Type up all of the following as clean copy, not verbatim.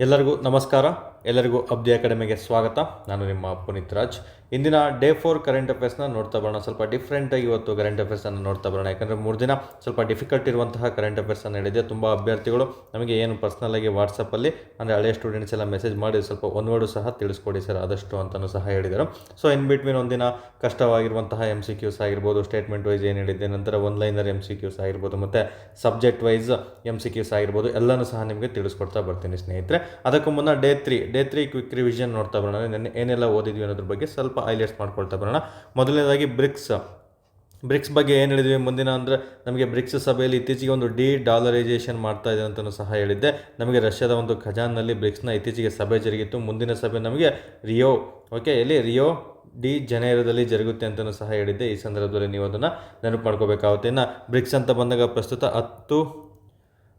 ಎಲ್ಲರಿಗೂ ನಮಸ್ಕಾರ. ಎಲ್ಲರಿಗೂ ಅಬ್ದಿ ಅಕಾಡೆಮಿಗೆ ಸ್ವಾಗತ. ನಾನು ನಿಮ್ಮ ಪುನೀತ್ ರಾಜ್. ಇಂದಿನ ಡೇ 4 ಕರೆಂಟ್ ಅಫೇರ್ಸ್ನ ನೋಡ್ತಾ ಬರೋಣ. ಸ್ವಲ್ಪ ಡಿಫ್ರೆಂಟಾಗಿ ಇವತ್ತು ಕರೆಂಟ್ ಅಫೇರ್ಸನ್ನು ನೋಡ್ತಾ ಬರೋಣ. ಯಾಕಂದರೆ 3 ದಿನ ಸ್ವಲ್ಪ ಡಿಫಿಕಲ್ಟ್ ಇರುವಂತಹ ಕರೆಂಟ್ ಅಫೇರ್ಸನ್ನು ಹೇಳಿದೆ. ತುಂಬ ಅಭ್ಯರ್ಥಿಗಳು ನಮಗೆ ಏನು ಪರ್ಸ್ನಲಾಗಿ ವಾಟ್ಸಪ್ಪಲ್ಲಿ ಅಂದರೆ ಹಳೆಯ ಸ್ಟೂಡೆಂಟ್ಸ್ ಎಲ್ಲ ಮೆಸೇಜ್ ಮಾಡಿ ಸ್ವಲ್ಪ ಒಂದು ಸಹ ತಿಳಿಸ್ಕೊಡಿ ಸರ್ ಆದಷ್ಟು ಅಂತಲೂ ಸಹ ಹೇಳಿದರು. ಸೊ ಇನ್ ಬಿಟ್ವೀನ್ ಒಂದಿನ ಕಷ್ಟವಾಗಿರುವಂತಹ MCQs ಆಗಿರ್ಬೋದು, ಸ್ಟೇಟ್ಮೆಂಟ್ ವೈಸ್ ಏನು ಹೇಳಿದ್ದೆ, ನಂತರ ಒನ್ಲೈನರ್ MCQs ಆಗಿರ್ಬೋದು, ಮತ್ತು ಸಬ್ಜೆಕ್ಟ್ ವೈಸ್ MCQs ಆಗಿರ್ಬೋದು, ಎಲ್ಲನೂ ಸಹ ನಿಮಗೆ ತಿಳಿಸ್ಕೊಡ್ತಾ ಬರ್ತೀನಿ ಸ್ನೇಹಿತರೆ. ಅದಕ್ಕೂ ಮುನ್ನ ಡೇ 3 ಕ್ವಿಕ್ ರಿವಿಷನ್ ನೋಡ್ತಾ ಬರೋಣ. ನೆನ್ನೆ ಏನೆಲ್ಲ ಓದಿದ್ವಿ ಅನ್ನೋದ್ರ ಬಗ್ಗೆ ಸ್ವಲ್ಪ ಹೈಲೈಟ್ಸ್ ಮಾಡ್ಕೊಳ್ತಾ ಬರೋಣ. ಮೊದಲನೇದಾಗಿ ಬ್ರಿಕ್ಸ್ ಬಗ್ಗೆ ಏನು ಹೇಳಿದ್ವಿ ಮುಂದಿನ ಅಂದರೆ ನಮಗೆ ಬ್ರಿಕ್ಸ್ ಸಭೆಯಲ್ಲಿ ಇತ್ತೀಚೆಗೆ ಒಂದು ಡಾಲರೈಸೇಷನ್ ಮಾಡ್ತಾ ಇದೆ ಅಂತಲೂ ಸಹ ಹೇಳಿದ್ದೆ. ನಮಗೆ ರಷ್ಯಾದ ಒಂದು ಖಜಾನ್ನಲ್ಲಿ ಬ್ರಿಕ್ಸ್ನ ಇತ್ತೀಚೆಗೆ ಸಭೆ ಜರುಗಿತ್ತು. ಮುಂದಿನ ಸಭೆ ನಮಗೆ ರಿಯೋ ಡಿ ಜನೈರೊದಲ್ಲಿ ಜರುಗುತ್ತೆ ಅಂತಲೂ ಸಹ ಹೇಳಿದ್ದೆ. ಈ ಸಂದರ್ಭದಲ್ಲಿ ನೀವು ಅದನ್ನು ನೆನಪು ಮಾಡ್ಕೋಬೇಕಾಗುತ್ತೆ. ಇನ್ನು ಬ್ರಿಕ್ಸ್ ಅಂತ ಬಂದಾಗ ಪ್ರಸ್ತುತ 10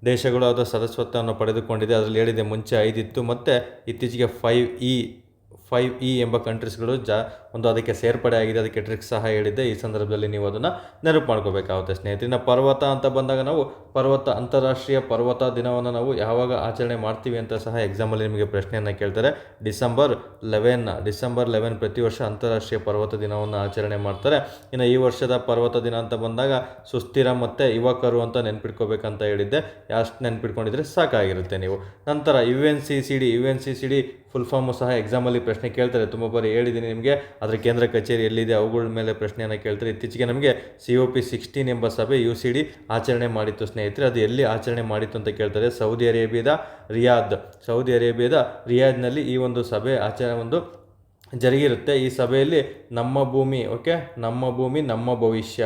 ದೇಶಗಳು ಅದರ ಸದಸ್ಯತ್ವವನ್ನು ಪಡೆದುಕೊಂಡಿದೆ. ಅದರಲ್ಲಿ ಹೇಳಿದೆ ಮುಂಚೆ 5 ಇತ್ತು, ಮತ್ತು ಇತ್ತೀಚೆಗೆ 5E ಎಂಬ ಕಂಟ್ರೀಸ್ಗಳು ಒಂದು ಅದಕ್ಕೆ ಸೇರ್ಪಡೆ ಆಗಿದೆ. ಅದಕ್ಕೆ ಟ್ರಿಕ್ಸ್ ಸಹ ಹೇಳಿದ್ದೆ. ಈ ಸಂದರ್ಭದಲ್ಲಿ ನೀವು ಅದನ್ನು ನೆನಪು ಮಾಡ್ಕೋಬೇಕಾಗುತ್ತೆ ಸ್ನೇಹಿತರೆ. ಪರ್ವತ ಅಂತ ಬಂದಾಗ ನಾವು ಅಂತಾರಾಷ್ಟ್ರೀಯ ಪರ್ವತ ದಿನವನ್ನು ನಾವು ಯಾವಾಗ ಆಚರಣೆ ಮಾಡ್ತೀವಿ ಅಂತ ಸಹ ಎಕ್ಸಾಮಲ್ಲಿ ನಿಮಗೆ ಪ್ರಶ್ನೆಯನ್ನು ಕೇಳ್ತಾರೆ. ಡಿಸೆಂಬರ್ 11 ಪ್ರತಿ ವರ್ಷ ಅಂತಾರಾಷ್ಟ್ರೀಯ ಪರ್ವತ ದಿನವನ್ನು ಆಚರಣೆ ಮಾಡ್ತಾರೆ. ಇನ್ನು ಈ ವರ್ಷದ ಪರ್ವತ ದಿನ ಅಂತ ಬಂದಾಗ ಸುಸ್ಥಿರ ಮತ್ತು ಯುವಕರು ಅಂತ ನೆನ್ಪಿಟ್ಕೋಬೇಕಂತ ಹೇಳಿದ್ದೆ. ಅಷ್ಟು ನೆನ್ಪಿಟ್ಕೊಂಡಿದ್ರೆ ಸಾಕಾಗಿರುತ್ತೆ ನೀವು. ನಂತರ UNCCD ಫುಲ್ ಫಾರ್ಮು ಸಹ ಎಕ್ಸಾಮಲ್ಲಿ ಪ್ರಶ್ನೆ ಕೇಳ್ತಾರೆ. ತುಂಬ ಬಾರಿ ಹೇಳಿದ್ದೀನಿ ನಿಮಗೆ. ಅದರ ಕೇಂದ್ರ ಕಚೇರಿ ಎಲ್ಲಿದೆ ಅವುಗಳ ಮೇಲೆ ಪ್ರಶ್ನೆಯನ್ನು ಕೇಳ್ತಾರೆ. ಇತ್ತೀಚೆಗೆ ನಮಗೆ COP16 ಎಂಬ ಸಭೆ UCD ಆಚರಣೆ ಮಾಡಿತ್ತು ಸ್ನೇಹಿತರೆ. ಅದು ಎಲ್ಲಿ ಆಚರಣೆ ಮಾಡಿತ್ತು ಅಂತ ಕೇಳ್ತಾರೆ. ಸೌದಿ ಅರೇಬಿಯಾದ ರಿಯಾದ್ನಲ್ಲಿ ಈ ಒಂದು ಸಭೆ ಜರುಗಿರುತ್ತೆ. ಈ ಸಭೆಯಲ್ಲಿ ನಮ್ಮ ಭೂಮಿ ನಮ್ಮ ಭವಿಷ್ಯ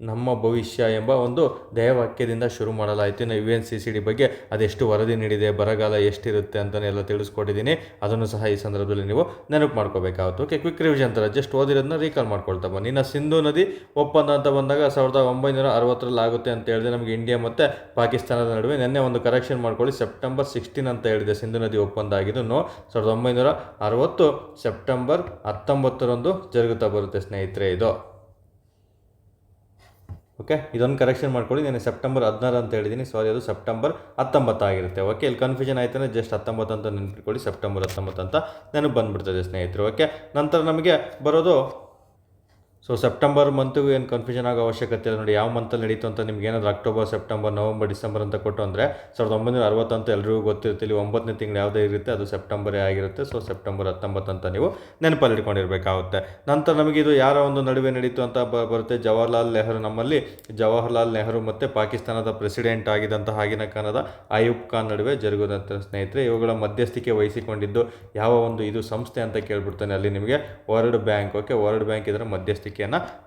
ನಮ್ಮ ಭವಿಷ್ಯ ಎಂಬ ಒಂದು ಧ್ಯೇಯವಾಕ್ಯದಿಂದ ಶುರು ಮಾಡಲಾಯಿತು. ಇನ್ನು UNCCD ಬಗ್ಗೆ ಅದೆಷ್ಟು ವರದಿ ನೀಡಿದೆ, ಬರಗಾಲ ಎಷ್ಟಿರುತ್ತೆ ಅಂತಲೇ ಎಲ್ಲ ತಿಳಿಸ್ಕೊಟ್ಟಿದ್ದೀನಿ. ಅದನ್ನು ಸಹ ಈ ಸಂದರ್ಭದಲ್ಲಿ ನೀವು ನೆನಪು ಮಾಡ್ಕೋಬೇಕಾಗುತ್ತೆ. ಕ್ವಿಕ್ ರಿವಿಷನ್ ಥರ ಜಸ್ಟ್ ಓದಿರೋದನ್ನ ರೀಕಾಲ್ ಮಾಡ್ಕೊಳ್ತಾ ಬನ್ನಿ. ಇನ್ನು ಸಿಂಧು ನದಿ ಒಪ್ಪಂದ ಅಂತ ಬಂದಾಗ 1960 ಆಗುತ್ತೆ ಅಂತ ಹೇಳಿದೆ. ನಮಗೆ ಇಂಡಿಯಾ ಮತ್ತು ಪಾಕಿಸ್ತಾನದ ನಡುವೆ ನಿನ್ನೆ ಒಂದು ಕರೆಕ್ಷನ್ ಮಾಡ್ಕೊಳ್ಳಿ, ಸೆಪ್ಟೆಂಬರ್ 16 ಅಂತ ಹೇಳಿದೆ ಸಿಂಧು ನದಿ ಒಪ್ಪಂದ ಆಗಿದ್ದು. 1960 ಸೆಪ್ಟೆಂಬರ್ 19 ಜರುಗುತ್ತಾ ಬರುತ್ತೆ ಸ್ನೇಹಿತರೆ ಇದು. ಇದೊಂದು ಕರೆಕ್ಷನ್ ಮಾಡ್ಕೊಳ್ಳಿ. ನಾನು ಸೆಪ್ಟೆಂಬರ್ 16 ಅಂತ ಹೇಳಿದ್ದೀನಿ, ಅದು ಸೆಪ್ಟೆಂಬರ್ 19 ಆಗಿರುತ್ತೆ. ಇಲ್ಲಿ ಕನ್ಫ್ಯೂಷನ್ ಆಯ್ತಾನೆ ಜಸ್ಟ್ 19 ಅಂತ ನೆನ್ಪಿಟ್ಕೊಳ್ಳಿ, ಸೆಪ್ಟೆಂಬರ್ 19 ಅಂತ ನೆನಪು ಬಂದುಬಿಡ್ತದೆ ಸ್ನೇಹಿತರು. ನಂತರ ನಮಗೆ ಬರೋದು ಸೆಪ್ಟೆಂಬರ್ ಮಂತ್ಗೂ ಏನು ಕನ್ಫ್ಯೂಷನ್ ಆಗೋ ಅವಶ್ಯಕತೆ ಇಲ್ಲ. ನೋಡಿ ಯಾವ ಮಂತಲ್ಲಿ ನಡೀತು ಅಂತ ನಿಮ್ಗೆ ಏನಾದರೂ ಅಕ್ಟೋಬರ್, ಸೆಪ್ಟೆಂಬರ್, ನವಂಬರ್, ಡಿಸೆಂಬರ್ ಅಂತ ಕೊಟ್ಟು ಅಂದರೆ 1960 ಅಂತ ಎಲ್ರಿಗೂ ಗೊತ್ತಿರುತ್ತೆ. ಇಲ್ಲಿ 9ನೇ ತಿಂಗಳು ಯಾವುದೇ ಇರುತ್ತೆ ಅದು ಸೆಪ್ಟೆಂಬರೇ ಆಗಿರುತ್ತೆ. ಸೆಪ್ಟೆಂಬರ್ 19 ಅಂತ ನೀವು ನೆನಪಲ್ಲಿ ಇಟ್ಕೊಂಡಿರಬೇಕಾಗುತ್ತೆ. ನಂತರ ನಮಗೆ ಇದು ಯಾರ ಒಂದು ನಡುವೆ ನಡೀತು ಅಂತ ಬರುತ್ತೆ. ಜವಾಹರ್ಲಾಲ್ ನೆಹರು ಮತ್ತು ಪಾಕಿಸ್ತಾನದ ಪ್ರೆಸಿಡೆಂಟ್ ಆಗಿದ್ದಂತಹ ಆಗಿನ ಕಾಲದ ಅಯೂಬ್ ಖಾನ್ ನಡುವೆ ಜರುಗುದಂಥ ಸ್ನೇಹಿತರೆ. ಇವುಗಳ ಮಧ್ಯಸ್ಥಿಕೆ ವಹಿಸಿಕೊಂಡಿದ್ದು ಯಾವ ಒಂದು ಇದು ಸಂಸ್ಥೆ ಅಂತ ಕೇಳ್ಬಿಡ್ತಾನೆ. ಅಲ್ಲಿ ನಿಮಗೆ ವರ್ಲ್ಡ್ ಬ್ಯಾಂಕ್ ಇದರ ಮಧ್ಯಸ್ಥಿಕೆಯನ್ನು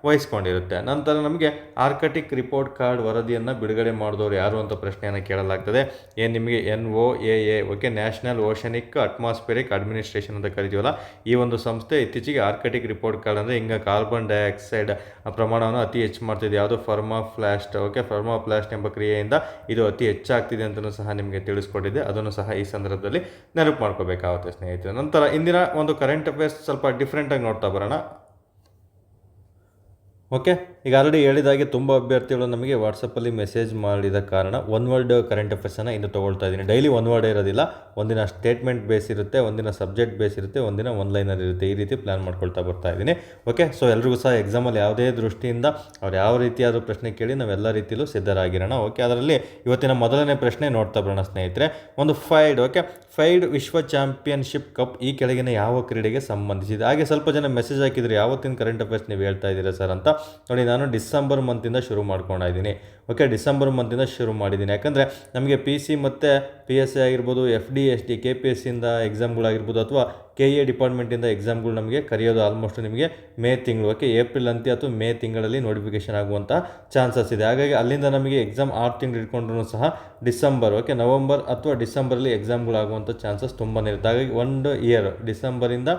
ವಹಿಸ್ಕೊಂಡಿರುತ್ತೆ. ನಂತರ ನಮಗೆ ಆರ್ಕಟಿಕ್ ರಿಪೋರ್ಟ್ ಕಾರ್ಡ್ ವರದಿಯನ್ನು ಬಿಡುಗಡೆ ಮಾಡಿದವರು ಯಾರು ಅಂತ ಪ್ರಶ್ನೆಯನ್ನು ಕೇಳಲಾಗ್ತದೆ. ನಿಮಗೆ NOAA national oceanic atmospheric administration ಅಂತ ಕರಿತೀವಲ್ಲ, ಈ ಒಂದು ಸಂಸ್ಥೆ ಇತ್ತೀಚೆಗೆ ಆರ್ಕಟಿಕ್ ರಿಪೋರ್ಟ್ ಕಾರ್ಡ್ ಅಂದರೆ ಹಿಂಗೆ ಕಾರ್ಬನ್ ಡೈಆಕ್ಸೈಡ್ ಪ್ರಮಾಣವನ್ನು ಅತಿ ಹೆಚ್ಚು ಮಾಡ್ತಿದೆ. ಯಾವುದು ಫರ್ಮಾಪ್ಲಾಸ್ಟ್ ಎಂಬ ಕ್ರಿಯೆಯಿಂದ ಇದು ಅತಿ ಹೆಚ್ಚಾಗ್ತಿದೆ ಅಂತಲೂ ಸಹ ನಿಮಗೆ ತಿಳಿಸ್ಕೊಟ್ಟಿದೆ. ಅದನ್ನು ಸಹ ಈ ಸಂದರ್ಭದಲ್ಲಿ ನೆನಪು ಮಾಡ್ಕೋಬೇಕಾಗುತ್ತೆ ಸ್ನೇಹಿತರೆ. ನಂತರ ಇಂದಿನ ಒಂದು ಕರೆಂಟ್ ಅಫೇರ್ಸ್ ಸ್ವಲ್ಪ ಡಿಫ್ರೆಂಟಾಗಿ ನೋಡ್ತಾ ಬರೋಣ. ಈಗ ಆಲ್ರೆಡಿ ಹೇಳಿದಾಗೆ ತುಂಬ ಅಭ್ಯರ್ಥಿಗಳು ನಮಗೆ ವಾಟ್ಸಪ್ಪಲ್ಲಿ ಮೆಸೇಜ್ ಮಾಡಿದ ಕಾರಣ ಒನ್ ವರ್ಡ್ ಕರೆಂಟ್ ಅಫೇರ್ಸನ್ನು ಇನ್ನು ತೊಗೊಳ್ತಾ ಇದ್ದೀನಿ. ಡೈಲಿ ಒನ್ ವರ್ಡೇ ಇರೋದಿಲ್ಲ, ಒಂದಿನ ಸ್ಟೇಟ್ಮೆಂಟ್ ಬೇಸ್ ಇರುತ್ತೆ, ಒಂದಿನ ಸಬ್ಜೆಕ್ಟ್ ಬೇಸ್ ಇರುತ್ತೆ, ಒಂದಿನ ಒನ್ಲೈನರ್ ಇರುತ್ತೆ. ಈ ರೀತಿ ಪ್ಲ್ಯಾನ್ ಮಾಡ್ಕೊಳ್ತಾ ಬರ್ತಾ ಇದ್ದೀನಿ. ಎಲ್ರಿಗೂ ಸಹ ಎಕ್ಸಾಮಲ್ಲಿ ಯಾವುದೇ ದೃಷ್ಟಿಯಿಂದ ಅವ್ರು ಯಾವ ರೀತಿಯಾದರೂ ಪ್ರಶ್ನೆ ಕೇಳಿ ನಾವೆಲ್ಲ ರೀತಿಯಲ್ಲೂ ಸಿದ್ಧರಾಗಿರೋಣ. ಅದರಲ್ಲಿ ಇವತ್ತಿನ ಮೊದಲನೇ ಪ್ರಶ್ನೆ ನೋಡ್ತಾ ಬರೋಣ ಸ್ನೇಹಿತರೆ. ಒಂದು ಫೈಡ್ ವಿಶ್ವ ಚಾಂಪಿಯನ್ಶಿಪ್ ಕಪ್ ಈ ಕೆಳಗಿನ ಯಾವ ಕ್ರೀಡೆಗೆ ಸಂಬಂಧಿಸಿದೆ? ಹಾಗೆ ಸ್ವಲ್ಪ ಜನ ಮೆಸೇಜ್ ಹಾಕಿದರೆ ಯಾವತ್ತಿನ ಕರೆಂಟ್ ಅಫೇರ್ಸ್ ನೀವು ಹೇಳ್ತಾ ಇದ್ದೀರಾ ಸರ್ ಅಂತ. ನೋಡಿ, ನಾನು ಡಿಸೆಂಬರ್ ಮಂತಿಂದ ಶುರು ಮಾಡ್ಕೊಂಡಿದ್ದೀನಿ. ಡಿಸೆಂಬರ್ ಮಂತಿಂದ ಶುರು ಮಾಡಿದ್ದೀನಿ. ಯಾಕಂದರೆ ನಮಗೆ PC ಮತ್ತು PSI ಆಗಿರ್ಬೋದು, FD SD KPSCಯಿಂದ ಎಕ್ಸಾಮ್ಗಳಾಗಿರ್ಬೋದು, ಅಥವಾ KA ಡಿಪಾರ್ಟ್ಮೆಂಟಿಂದ ಎಕ್ಸಾಮ್ಗಳು ನಮಗೆ ಕರೆಯೋದು ಆಲ್ಮೋಸ್ಟ್ ನಿಮಗೆ ಮೇ ತಿಂಗಳು, ಏಪ್ರಿಲ್ ಅಂತ್ಯ ಅಥವಾ ಮೇ ತಿಂಗಳಲ್ಲಿ ನೋಟಿಫಿಕೇಶನ್ ಆಗುವಂಥ ಚಾನ್ಸಸ್ ಇದೆ. ಹಾಗಾಗಿ ಅಲ್ಲಿಂದ ನಮಗೆ ಎಕ್ಸಾಮ್ 6 ತಿಂಗಳು ಇಟ್ಕೊಂಡ್ರೂ ಸಹ ಡಿಸೆಂಬರ್ ನವಂಬರ್ ಅಥವಾ ಡಿಸೆಂಬರಲ್ಲಿ ಎಕ್ಸಾಮ್ಗಳಾಗುವಂಥ ಚಾನ್ಸಸ್ ತುಂಬಾ ಇರುತ್ತೆ. ಹಾಗಾಗಿ 1 ಇಯರ್ ಡಿಸೆಂಬರಿಂದ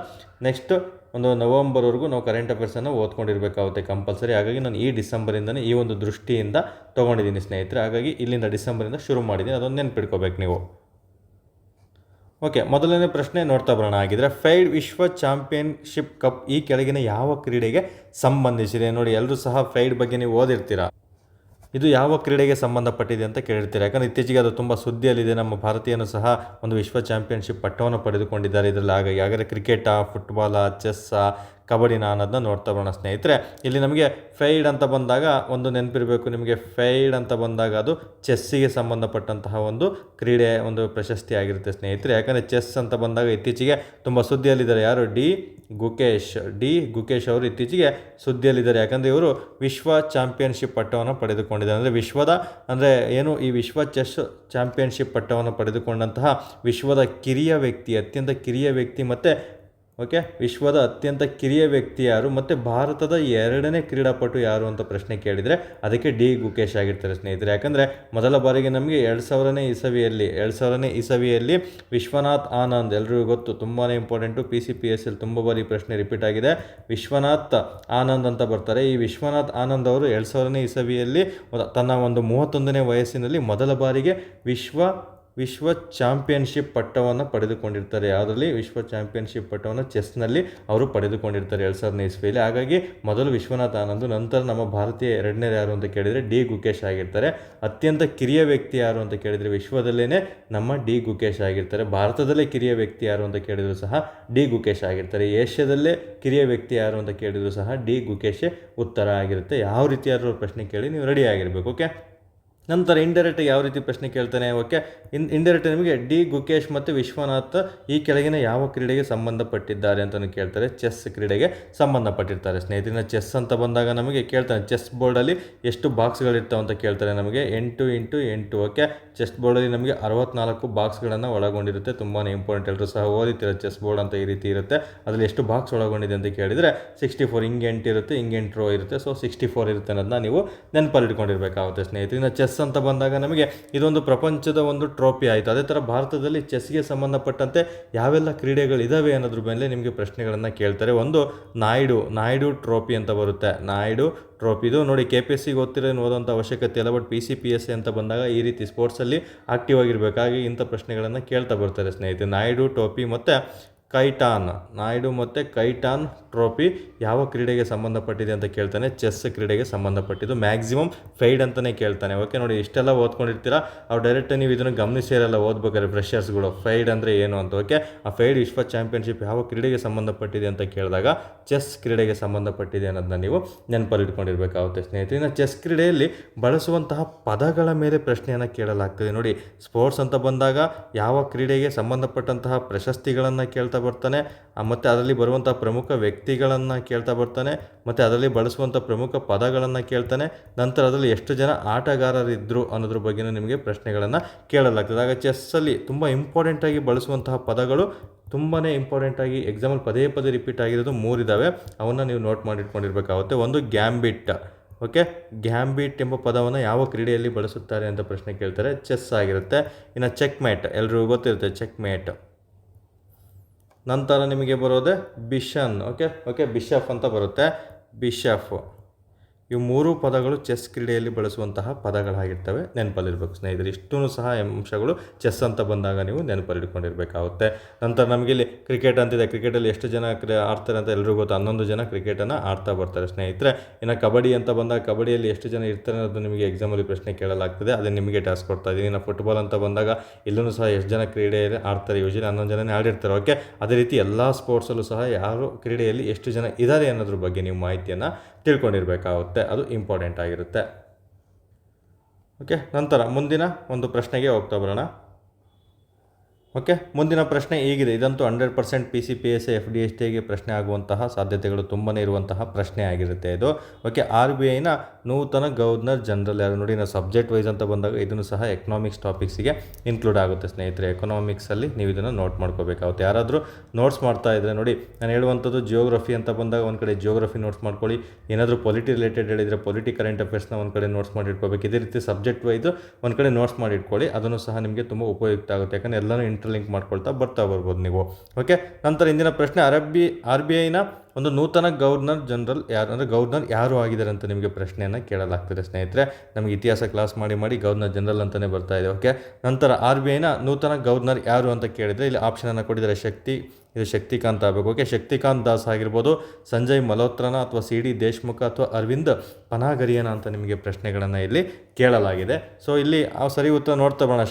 ನೆಕ್ಸ್ಟ್ ಒಂದು ನವಂಬರ್ವರೆಗೂ ನಾವು ಕರೆಂಟ್ ಅಫೇರ್ಸನ್ನು ಓದ್ಕೊಂಡಿರಬೇಕಾಗುತ್ತೆ ಕಂಪಲ್ಸರಿ. ಹಾಗಾಗಿ ನಾನು ಈ ಡಿಸೆಂಬರಿಂದನೇ ಈ ಒಂದು ದೃಷ್ಟಿಯಿಂದ ತೊಗೊಂಡಿದ್ದೀನಿ ಸ್ನೇಹಿತರೆ. ಹಾಗಾಗಿ ಇಲ್ಲಿಂದ ಡಿಸೆಂಬರಿಂದ ಶುರು ಮಾಡಿದ್ದೀನಿ, ಅದೊಂದು ನೆನ್ಪಿಟ್ಕೋಬೇಕು ನೀವು. ಮೊದಲನೇ ಪ್ರಶ್ನೆ ನೋಡ್ತಾ ಬರೋಣ. ಆಗಿದ್ರೆ ಫೈಡ್ ವಿಶ್ವ ಚಾಂಪಿಯನ್ಶಿಪ್ ಕಪ್ ಈ ಕೆಳಗಿನ ಯಾವ ಕ್ರೀಡೆಗೆ ಸಂಬಂಧಿಸಿದೆ? ನೋಡಿ, ಎಲ್ಲರೂ ಸಹ ಫೈಡ್ ಬಗ್ಗೆ ನೀವು ಓದಿರ್ತೀರಾ. ಇದು ಯಾವ ಕ್ರೀಡೆಗೆ ಸಂಬಂಧಪಟ್ಟಿದೆ ಅಂತ ಕೇಳಿರ್ತೀರಿ. ಯಾಕಂದರೆ ಇತ್ತೀಚೆಗೆ ಅದು ತುಂಬ ಸುದ್ದಿಯಲ್ಲಿದೆ. ನಮ್ಮ ಭಾರತೀಯನು ಸಹ ಒಂದು ವಿಶ್ವ ಚಾಂಪಿಯನ್ಶಿಪ್ ಪಟ್ಟವನ್ನು ಪಡೆದುಕೊಂಡಿದ್ದಾರೆ ಇದರಲ್ಲಿ. ಹಾಗಾದರೆ ಕ್ರಿಕೆಟಾ, ಫುಟ್ಬಾಲಾ, ಚೆಸ್ಸಾ, ಕಬಡ್ಡಿನ ಅನ್ನೋದನ್ನ ನೋಡ್ತಾ ಬರೋಣ ಸ್ನೇಹಿತರೆ. ಇಲ್ಲಿ ನಮಗೆ ಫೈಡ್ ಅಂತ ಬಂದಾಗ ಒಂದು ನೆನಪಿರಬೇಕು ನಿಮಗೆ. ಫೈಡ್ ಅಂತ ಬಂದಾಗ ಅದು ಚೆಸ್ಸಿಗೆ ಸಂಬಂಧಪಟ್ಟಂತಹ ಒಂದು ಕ್ರೀಡೆ, ಒಂದು ಪ್ರಶಸ್ತಿ ಆಗಿರುತ್ತೆ ಸ್ನೇಹಿತರೆ. ಯಾಕಂದರೆ ಚೆಸ್ ಅಂತ ಬಂದಾಗ ಇತ್ತೀಚೆಗೆ ತುಂಬ ಸುದ್ದಿಯಲ್ಲಿದ್ದಾರೆ. ಯಾರು? ಡಿ ಗುಕೇಶ್ ಅವರು ಇತ್ತೀಚೆಗೆ ಸುದ್ದಿಯಲ್ಲಿದ್ದಾರೆ. ಯಾಕಂದರೆ ಇವರು ವಿಶ್ವ ಚಾಂಪಿಯನ್ಶಿಪ್ ಪಟ್ಟವನ್ನು ಪಡೆದುಕೊಂಡಿದ್ದಾರೆ. ಅಂದರೆ ಈ ವಿಶ್ವ ಚೆಸ್ ಚಾಂಪಿಯನ್ಶಿಪ್ ಪಟ್ಟವನ್ನು ಪಡೆದುಕೊಂಡಂತಹ ವಿಶ್ವದ ಅತ್ಯಂತ ಕಿರಿಯ ವ್ಯಕ್ತಿ ಮತ್ತು ವಿಶ್ವದ ಅತ್ಯಂತ ಕಿರಿಯ ವ್ಯಕ್ತಿ ಯಾರು ಮತ್ತು ಭಾರತದ 2ನೇ ಕ್ರೀಡಾಪಟು ಯಾರು ಅಂತ ಪ್ರಶ್ನೆ ಕೇಳಿದರೆ ಅದಕ್ಕೆ ಡಿ ಗುಕೇಶ್ ಆಗಿರ್ತಾರೆ ಸ್ನೇಹಿತರೆ. ಯಾಕಂದರೆ ಮೊದಲ ಬಾರಿಗೆ ನಮಗೆ 2000ನೇ ಇಸವಿಯಲ್ಲಿ ವಿಶ್ವನಾಥ್ ಆನಂದ್, ಎಲ್ರಿಗೂ ಗೊತ್ತು, ತುಂಬಾ ಇಂಪಾರ್ಟೆಂಟು. PCPSL ತುಂಬ ಬಾರಿ ಪ್ರಶ್ನೆ ರಿಪೀಟ್ ಆಗಿದೆ. ವಿಶ್ವನಾಥ್ ಆನಂದ್ ಅಂತ ಬರ್ತಾರೆ. ಈ ವಿಶ್ವನಾಥ್ ಆನಂದ್ ಅವರು 2000ನೇ ಇಸವಿಯಲ್ಲಿ ತನ್ನ ಒಂದು 31ನೇ ವಯಸ್ಸಿನಲ್ಲಿ ಮೊದಲ ಬಾರಿಗೆ ವಿಶ್ವ ಚಾಂಪಿಯನ್ಶಿಪ್ ಪಟ್ಟವನ್ನು ಪಡೆದುಕೊಂಡಿರ್ತಾರೆ. ಯಾವುದರಲ್ಲಿ? ವಿಶ್ವ ಚಾಂಪಿಯನ್ಶಿಪ್ ಪಟ್ಟವನ್ನು ಚೆಸ್ನಲ್ಲಿ ಅವರು ಪಡೆದುಕೊಂಡಿರ್ತಾರೆ 2000ನೇ ಇಸ್ವಿಯಲ್ಲಿ. ಹಾಗಾಗಿ ಮೊದಲು ವಿಶ್ವನಾಥ್ ಆನಂದ್, ನಂತರ ನಮ್ಮ ಭಾರತೀಯ 2ನೇ ಯಾರು ಅಂತ ಕೇಳಿದರೆ ಡಿ ಗುಕೇಶ್ ಆಗಿರ್ತಾರೆ. ಅತ್ಯಂತ ಕಿರಿಯ ವ್ಯಕ್ತಿ ಯಾರು ಅಂತ ಕೇಳಿದರೆ ವಿಶ್ವದಲ್ಲೇ ನಮ್ಮ ಡಿ ಗುಕೇಶ್ ಆಗಿರ್ತಾರೆ. ಭಾರತದಲ್ಲೇ ಕಿರಿಯ ವ್ಯಕ್ತಿ ಯಾರು ಅಂತ ಕೇಳಿದರೂ ಸಹ ಡಿ ಗುಕೇಶ್ ಆಗಿರ್ತಾರೆ. ಏಷ್ಯಾದಲ್ಲೇ ಕಿರಿಯ ವ್ಯಕ್ತಿ ಯಾರು ಅಂತ ಕೇಳಿದರೂ ಸಹ ಡಿ ಗುಕೇಶೇ ಉತ್ತರ ಆಗಿರುತ್ತೆ. ಯಾವ ರೀತಿ ಯಾರು ಪ್ರಶ್ನೆ ಕೇಳಿ ನೀವು ರೆಡಿ ಆಗಿರಬೇಕು. ನಂತರ ಇಂಡೈರೆಕ್ಟ್ ಯಾವ ರೀತಿ ಪ್ರಶ್ನೆ ಕೇಳ್ತಾನೆ? ಇಂಡೈರೆಕ್ಟ್ ನಿಮಗೆ ಡಿ ಗುಕೇಶ್ ಮತ್ತು ವಿಶ್ವನಾಥ್ ಈ ಕೆಳಗಿನ ಯಾವ ಕ್ರೀಡೆಗೆ ಸಂಬಂಧಪಟ್ಟಿದ್ದಾರೆ ಅಂತಲೂ ಕೇಳ್ತಾರೆ. ಚೆಸ್ ಕ್ರೀಡೆಗೆ ಸಂಬಂಧಪಟ್ಟಿರ್ತಾರೆ ಸ್ನೇಹಿತರೆ. ಚೆಸ್ ಅಂತ ಬಂದಾಗ ನಮಗೆ ಕೇಳ್ತಾನೆ ಚೆಸ್ ಬೋರ್ಡಲ್ಲಿ ಎಷ್ಟು ಬಾಕ್ಸ್ಗಳಿರ್ತಾವೆ ಅಂತ ಕೇಳ್ತಾರೆ. ನಮಗೆ 8x8. ಚೆಸ್ ಬೋರ್ಡಲ್ಲಿ ನಮಗೆ 64 ಬಾಕ್ಸ್ಗಳನ್ನು ಒಳಗೊಂಡಿರುತ್ತೆ. ತುಂಬಾ ಇಂಪಾರ್ಟೆಂಟ್, ಎಲ್ಲರೂ ಸಹ ಓದಿರ್ತೀರ. ಚೆಸ್ ಬೋರ್ಡ್ ಅಂತ ಈ ರೀತಿ ಇರುತ್ತೆ. ಅದರಲ್ಲಿ ಎಷ್ಟು ಬಾಕ್ಸ್ ಒಳಗೊಂಡಿದೆ ಅಂತ ಕೇಳಿದರೆ 64. ಹಿಂಗೆ 8 ಇರುತ್ತೆ, ಹಿಂಗೆ 8 ರೋ ಇರುತ್ತೆ. ಸೊ 64 ಇರುತ್ತೆ ಅನ್ನೋದನ್ನ ನೀವು ನೆನಪಲ್ಲಿ ಇಟ್ಕೊಂಡಿರಬೇಕಾಗುತ್ತೆ ಸ್ನೇಹಿತರೆ. ಚೆಸ್ ಅಂತ ಬಂದಾಗ ನಮಗೆ ಇದೊಂದು ಪ್ರಪಂಚದ ಒಂದು ಟ್ರೋಫಿ ಆಯಿತು. ಅದೇ ಥರ ಭಾರತದಲ್ಲಿ ಚೆಸ್ಗೆ ಸಂಬಂಧಪಟ್ಟಂತೆ ಯಾವೆಲ್ಲ ಕ್ರೀಡೆಗಳಿದ್ದಾವೆ ಅನ್ನೋದ್ರ ಮೇಲೆ ನಿಮಗೆ ಪ್ರಶ್ನೆಗಳನ್ನು ಕೇಳ್ತಾರೆ. ಒಂದು ನಾಯ್ಡು ಟ್ರೋಫಿ ಅಂತ ಬರುತ್ತೆ. ನಾಯ್ಡು ಟ್ರೋಫಿ ಇದು ನೋಡಿ, KPSCಗೆ ಓದೋಂಥ ಅವಶ್ಯಕತೆ ಇಲ್ಲ. ಬಟ್ PCPSC ಅಂತ ಬಂದಾಗ ಈ ರೀತಿ ಸ್ಪೋರ್ಟ್ಸಲ್ಲಿ ಆಕ್ಟಿವ್ ಆಗಿರಬೇಕಾಗಿ ಇಂಥ ಪ್ರಶ್ನೆಗಳನ್ನು ಕೇಳ್ತಾ ಬರ್ತಾರೆ ಸ್ನೇಹಿತರೆ. ನಾಯ್ಡು ಟ್ರೋಫಿ ಮತ್ತು ಕೈಟಾನ್ ಟ್ರೋಫಿ ಯಾವ ಕ್ರೀಡೆಗೆ ಸಂಬಂಧಪಟ್ಟಿದೆ ಅಂತ ಕೇಳ್ತಾನೆ? ಚೆಸ್ ಕ್ರೀಡೆಗೆ ಸಂಬಂಧಪಟ್ಟಿದ್ದು. ಮ್ಯಾಕ್ಸಿಮಮ್ ಫೈಡ್ ಅಂತಲೇ ಕೇಳ್ತಾನೆ. ನೋಡಿ, ಇಷ್ಟೆಲ್ಲ ಓದ್ಕೊಂಡಿರ್ತೀರಾ, ಅವ್ರು ಡೈರೆಕ್ಟ್ ನೀವು ಇದನ್ನು ಗಮನಿಸಿರಲ್ಲ ಓದ್ಬೇಕಾದ್ರೆ ಫ್ರೆಷರ್ಸ್ಗಳು. ಫೈಡ್ ಅಂದರೆ ಏನು ಅಂತ. ಆ ಫೈಡ್ ವಿಶ್ವ ಚಾಂಪಿಯನ್ಶಿಪ್ ಯಾವ ಕ್ರೀಡೆಗೆ ಸಂಬಂಧಪಟ್ಟಿದೆ ಅಂತ ಕೇಳಿದಾಗ ಚೆಸ್ ಕ್ರೀಡೆಗೆ ಸಂಬಂಧಪಟ್ಟಿದೆ ಅನ್ನೋದನ್ನ ನೀವು ನೆನಪಲ್ಲಿ ಇಟ್ಕೊಂಡಿರಬೇಕಾಗುತ್ತೆ ಸ್ನೇಹಿತರೆ. ಇನ್ನು ಚೆಸ್ ಕ್ರೀಡೆಯಲ್ಲಿ ಬಳಸುವಂತಹ ಪದಗಳ ಮೇಲೆ ಪ್ರಶ್ನೆಯನ್ನು ಕೇಳಲಾಗ್ತದೆ. ನೋಡಿ, ಸ್ಪೋರ್ಟ್ಸ್ ಅಂತ ಬಂದಾಗ ಯಾವ ಕ್ರೀಡೆಗೆ ಸಂಬಂಧಪಟ್ಟಂತಹ ಪ್ರಶಸ್ತಿಗಳನ್ನು ಕೇಳ್ತಾ ಬರ್ತಾನೆ, ಮತ್ತು ಅದರಲ್ಲಿ ಬರುವಂಥ ಪ್ರಮುಖ ವ್ಯಕ್ತಿಗಳನ್ನು ಕೇಳ್ತಾ ಬರ್ತಾನೆ, ಮತ್ತು ಅದರಲ್ಲಿ ಬಳಸುವಂಥ ಪ್ರಮುಖ ಪದಗಳನ್ನು ಕೇಳ್ತಾನೆ. ನಂತರ ಅದರಲ್ಲಿ ಎಷ್ಟು ಜನ ಆಟಗಾರರಿದ್ದರು ಅನ್ನೋದ್ರ ಬಗ್ಗೆಯೂ ನಿಮಗೆ ಪ್ರಶ್ನೆಗಳನ್ನು ಕೇಳಲಾಗ್ತದೆ. ಆಗ ಚೆಸ್ಸಲ್ಲಿ ತುಂಬ ಇಂಪಾರ್ಟೆಂಟಾಗಿ ಬಳಸುವಂತಹ ಪದಗಳು ತುಂಬಾ ಇಂಪಾರ್ಟೆಂಟಾಗಿ ಎಕ್ಸಾಮಲ್ಲಿ ಪದೇ ರಿಪೀಟ್ ಆಗಿರೋದು 3 ಇದ್ದಾವೆ. ಅವನ್ನು ನೀವು ನೋಟ್ ಮಾಡಿಟ್ಕೊಂಡಿರಬೇಕಾಗುತ್ತೆ. ಒಂದು ಗ್ಯಾಂಬಿಟ್. ಗ್ಯಾಂಬಿಟ್ ಎಂಬ ಪದವನ್ನು ಯಾವ ಕ್ರೀಡೆಯಲ್ಲಿ ಬಳಸುತ್ತಾರೆ ಅಂತ ಪ್ರಶ್ನೆ ಕೇಳ್ತಾರೆ? ಚೆಸ್ ಆಗಿರುತ್ತೆ. ಇನ್ನು ಚೆಕ್ಮೇಟ್, ಎಲ್ರಿಗೂ ಗೊತ್ತಿರುತ್ತೆ ಚೆಕ್ಮೇಟ್. ನಂತರ ನಿಮಗೆ ಬರೋದೆ ಬಿಷನ್. ಬಿಷಫ್ ಅಂತ ಬರುತ್ತೆ. ಬಿಷಫ್. ಇವು 3 ಪದಗಳು ಚೆಸ್ ಕ್ರೀಡೆಯಲ್ಲಿ ಬಳಸುವಂತಹ ಪದಗಳಾಗಿರ್ತವೆ. ನೆನಪಲ್ಲಿರಬೇಕು ಸ್ನೇಹಿತರೆ. ಇಷ್ಟೂ ಸಹ ಅಂಶಗಳು ಚೆಸ್ ಅಂತ ಬಂದಾಗ ನೀವು ನೆನಪಲ್ಲಿಟ್ಕೊಂಡಿರಬೇಕಾಗುತ್ತೆ. ನಂತರ ನಮಗೆ ಇಲ್ಲಿ ಕ್ರಿಕೆಟ್ ಅಂತಿದೆ. ಕ್ರಿಕೆಟಲ್ಲಿ ಎಷ್ಟು ಜನ ಆಡ್ತಾರೆ ಅಂತ ಎಲ್ರಿಗೂ ಗೊತ್ತು. 11 ಜನ ಕ್ರಿಕೆಟನ್ನು ಆಡ್ತಾ ಬರ್ತಾರೆ ಸ್ನೇಹಿತರೆ. ಇನ್ನು ಕಬಡ್ಡಿ ಅಂತ ಬಂದಾಗ ಕಬಡ್ಡಿಯಲ್ಲಿ ಎಷ್ಟು ಜನ ಇರ್ತಾರೆ ಅನ್ನೋದು ನಿಮಗೆ ಎಕ್ಸಾಮಲ್ಲಿ ಪ್ರಶ್ನೆ ಕೇಳಲಾಗ್ತದೆ. ಅದನ್ನು ನಿಮಗೆ ಟಾಸ್ಕ್ ಕೊಡ್ತಾ ಇದ್ದೀನಿ. ಇನ್ನು ಫುಟ್ಬಾಲ್ ಅಂತ ಬಂದಾಗ ಇಲ್ಲೂ ಸಹ ಎಷ್ಟು ಜನ ಕ್ರೀಡೆಯಲ್ಲಿ ಆಡ್ತಾರೆ? ಯೂಶಲಿ 11 ಜನನೇ ಆಡಿರ್ತಾರೆ. ಅದೇ ರೀತಿ ಎಲ್ಲ ಸ್ಪೋರ್ಟ್ಸಲ್ಲೂ ಸಹ ಯಾರು ಕ್ರೀಡೆಯಲ್ಲಿ ಎಷ್ಟು ಜನ ಇದ್ದಾರೆ ಅನ್ನೋದ್ರ ಬಗ್ಗೆ ನೀವು ಮಾಹಿತಿಯನ್ನು ತಿಳ್ಕೊಂಡಿರಬೇಕಾಗುತ್ತೆ. ಅದು ಇಂಪಾರ್ಟೆಂಟ್ ಆಗಿರುತ್ತೆ. ನಂತರ ಮುಂದಿನ ಒಂದು ಪ್ರಶ್ನೆಗೆ ಹೋಗ್ತಾ ಬರೋಣ. ಮುಂದಿನ ಪ್ರಶ್ನೆ ಹೀಗಿದೆ. ಇದಂತೂ 100% PCPSC FDSTಗೆ ಪ್ರಶ್ನೆ ಆಗುವಂತಹ ಸಾಧ್ಯತೆಗಳು ತುಂಬಾ ಇರುವಂತಹ ಪ್ರಶ್ನೆ ಆಗಿರುತ್ತೆ ಇದು. RBIನ ನೂತನ ಗವರ್ನರ್ ಜನರಲ್ ಯಾರು? ನೋಡಿ, ನಾವು ಸಬ್ಜೆಕ್ಟ್ ವೈಸ್ ಅಂತ ಬಂದಾಗ ಇದನ್ನು ಸಹ ಎಕನಾಮಿಕ್ಸ್ ಟಾಪಿಕ್ಸಿಗೆ ಇನ್ಕ್ಲೂಡ್ ಆಗುತ್ತೆ ಸ್ನೇಹಿತರೆ. ಎಕನಾಮಿಕ್ಸಲ್ಲಿ ನೀವು ಇದನ್ನು ನೋಟ್ ಮಾಡ್ಕೋಬೇಕಾಗುತ್ತೆ. ಯಾರಾದರೂ ನೋಟ್ಸ್ ಮಾಡ್ತಾ ಇದ್ದರೆ ನೋಡಿ, ನಾನು ಹೇಳುವಂಥದ್ದು ಜಿಯೋಗ್ರಫಿ ಅಂತ ಬಂದಾಗ ಒಂದು ಕಡೆ ಜಿಯೋಗ್ರಫಿ ನೋಟ್ಸ್ ಮಾಡ್ಕೊಳ್ಳಿ. ಏನಾದರೂ ಪೊಲಿಟಿ ರಿಲೇಟೆಡ್ ಹೇಳಿದರೆ ಪೊಲಿಟಿ ಕರೆಂಟ್ ಅಫೇರ್ಸ್ನ ಒಂದು ಕಡೆ ನೋಟ್ಸ್ ಮಾಡಿ ಇಟ್ಕೋಬೇಕು. ಇದೇ ರೀತಿ ಸಬ್ಜೆಕ್ಟ್ ವೈಸ್ ಒಂದು ಕಡೆ ನೋಟ್ಸ್ ಮಾಡಿ ಇಟ್ಕೊಳ್ಳಿ. ಅದನ್ನು ಸಹ ನಿಮಗೆ ತುಂಬ ಉಪಯುಕ್ತ ಆಗುತ್ತೆ. ಯಾಕಂದರೆ ಎಲ್ಲನೂ ಲಿಂಕ್ ಮಾಡ್ಕೊಳ್ತಾ ಬರ್ಬೋದು ನೀವು. ನಂತರ ಇಂದಿನ ಪ್ರಶ್ನೆ, RBIನ ಒಂದು ನೂತನ ಗವರ್ನರ್ ಜನರಲ್ ಯಾರು, ಅಂದರೆ ಗವರ್ನರ್ ಯಾರು ಆಗಿದ್ದಾರೆ ಅಂತ ನಿಮಗೆ ಪ್ರಶ್ನೆಯನ್ನು ಕೇಳಲಾಗ್ತದೆ ಸ್ನೇಹಿತರೆ. ನಮಗೆ ಇತಿಹಾಸ ಕ್ಲಾಸ್ ಮಾಡಿ ಗವರ್ನರ್ ಜನರಲ್ ಅಂತಲೇ ಬರ್ತಾ ಇದೆ. ನಂತರ RBIನ ನೂತನ ಗವರ್ನರ್ ಯಾರು ಅಂತ ಕೇಳಿದರೆ ಇಲ್ಲಿ ಆಪ್ಷನನ್ನು ಕೊಟ್ಟಿದ್ದಾರೆ: ಶಕ್ತಿ ಇದು ಶಕ್ತಿಕಾಂತ್ ಆಗಬೇಕು. ಓಕೆ, ಶಕ್ತಿಕಾಂತ್ ದಾಸ್ ಆಗಿರ್ಬೋದು, ಸಂಜಯ್ ಮಲ್ಹೋತ್ರನ ಅಥವಾ ಸಿ ಡಿ ದೇಶ್ಮುಖ ಅಥವಾ ಅರವಿಂದ್ ಪನಾಗರಿಯನ ಅಂತ ನಿಮಗೆ ಪ್ರಶ್ನೆಗಳನ್ನು ಇಲ್ಲಿ ಕೇಳಲಾಗಿದೆ. ಸೊ ಇಲ್ಲಿ ಆ ಸರಿ ಉತ್ತರ ನೋಡ್ತಾ ಬರೋಣ.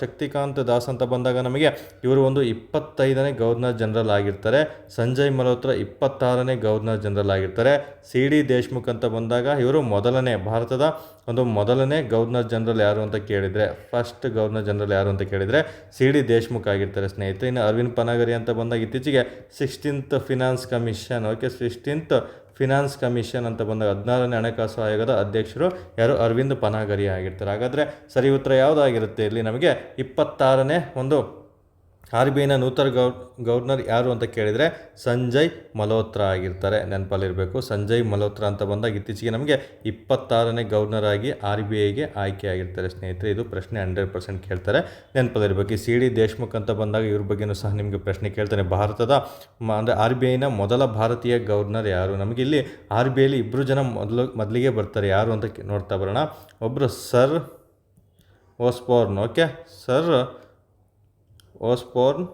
ಶಕ್ತಿಕಾಂತ್ ದಾಸ್ ಅಂತ ಬಂದಾಗ ನಮಗೆ ಇವರು ಒಂದು 25ನೇ ಗವರ್ನರ್ ಜನರಲ್ ಆಗಿರ್ತಾರೆ. ಸಂಜಯ್ ಮಲ್ಹೋತ್ರ 26ನೇ ಗವರ್ನರ್ ಜನರಲ್ ಆಗಿರ್ತಾರೆ. ಸಿ ಡಿ ದೇಶ್ಮುಖ್ ಅಂತ ಬಂದಾಗ ಇವರು ಭಾರತದ ಒಂದು ಮೊದಲನೇ ಗವರ್ನರ್ ಜನರಲ್ ಯಾರು ಅಂತ ಕೇಳಿದರೆ, ಫಸ್ಟ್ ಗವರ್ನರ್ ಜನರಲ್ ಯಾರು ಅಂತ ಕೇಳಿದರೆ ಸಿ ಡಿ ದೇಶ್ಮುಖ್ ಆಗಿರ್ತಾರೆ ಸ್ನೇಹಿತರೆ. ಇನ್ನು ಅರವಿಂದ್ ಪನಾಗರಿ ಅಂತ ಬಂದಾಗ ಇತ್ತೀಚೆಗೆ 16th finance commission, okay, 16th finance commission ಅಂತ ಬಂದಾಗ 16ನೇ ಹಣಕಾಸು ಆಯೋಗದ ಅಧ್ಯಕ್ಷರು ಯಾರು, ಅರವಿಂದ್ ಪನಾಗರಿ ಆಗಿರ್ತಾರೆ. ಹಾಗಾದರೆ ಸರಿ ಉತ್ತರ ಯಾವುದಾಗಿರುತ್ತೆ ಇಲ್ಲಿ ನಮಗೆ 26ನೇ ಒಂದು RBIನ ನೂತನ ಗವರ್ನರ್ ಯಾರು ಅಂತ ಕೇಳಿದರೆ ಸಂಜಯ್ ಮಲ್ಹೋತ್ರ ಆಗಿರ್ತಾರೆ. ನೆನಪಲ್ಲಿರಬೇಕು, ಸಂಜಯ್ ಮಲ್ಹೋತ್ರ ಅಂತ ಬಂದಾಗ ಇತ್ತೀಚೆಗೆ ನಮಗೆ 26ನೇ ಗವರ್ನರ್ ಆಗಿ RBIಗೆ ಆಯ್ಕೆ ಆಗಿರ್ತಾರೆ ಸ್ನೇಹಿತರೆ. ಇದು ಪ್ರಶ್ನೆ 100% ಕೇಳ್ತಾರೆ, ನೆನಪಲ್ಲಿರಬೇಕು. ಸಿ ಡಿ ದೇಶ್ಮುಖ್ ಅಂತ ಬಂದಾಗ ಇವ್ರ ಬಗ್ಗೆಯೂ ಸಹ ನಿಮಗೆ ಪ್ರಶ್ನೆ ಕೇಳ್ತಾನೆ. ಭಾರತದ ಅಂದರೆ RBIನ ಮೊದಲ ಭಾರತೀಯ ಗವರ್ನರ್ ಯಾರು? ನಮಗೆ ಇಲ್ಲಿ RBIಲಿ 2 ಜನ ಮೊದಲಿಗೆ ಬರ್ತಾರೆ. ಯಾರು ಅಂತ ನೋಡ್ತಾ ಬರೋಣ. ಒಬ್ಬರು sir Osborne, okay, sir Osborne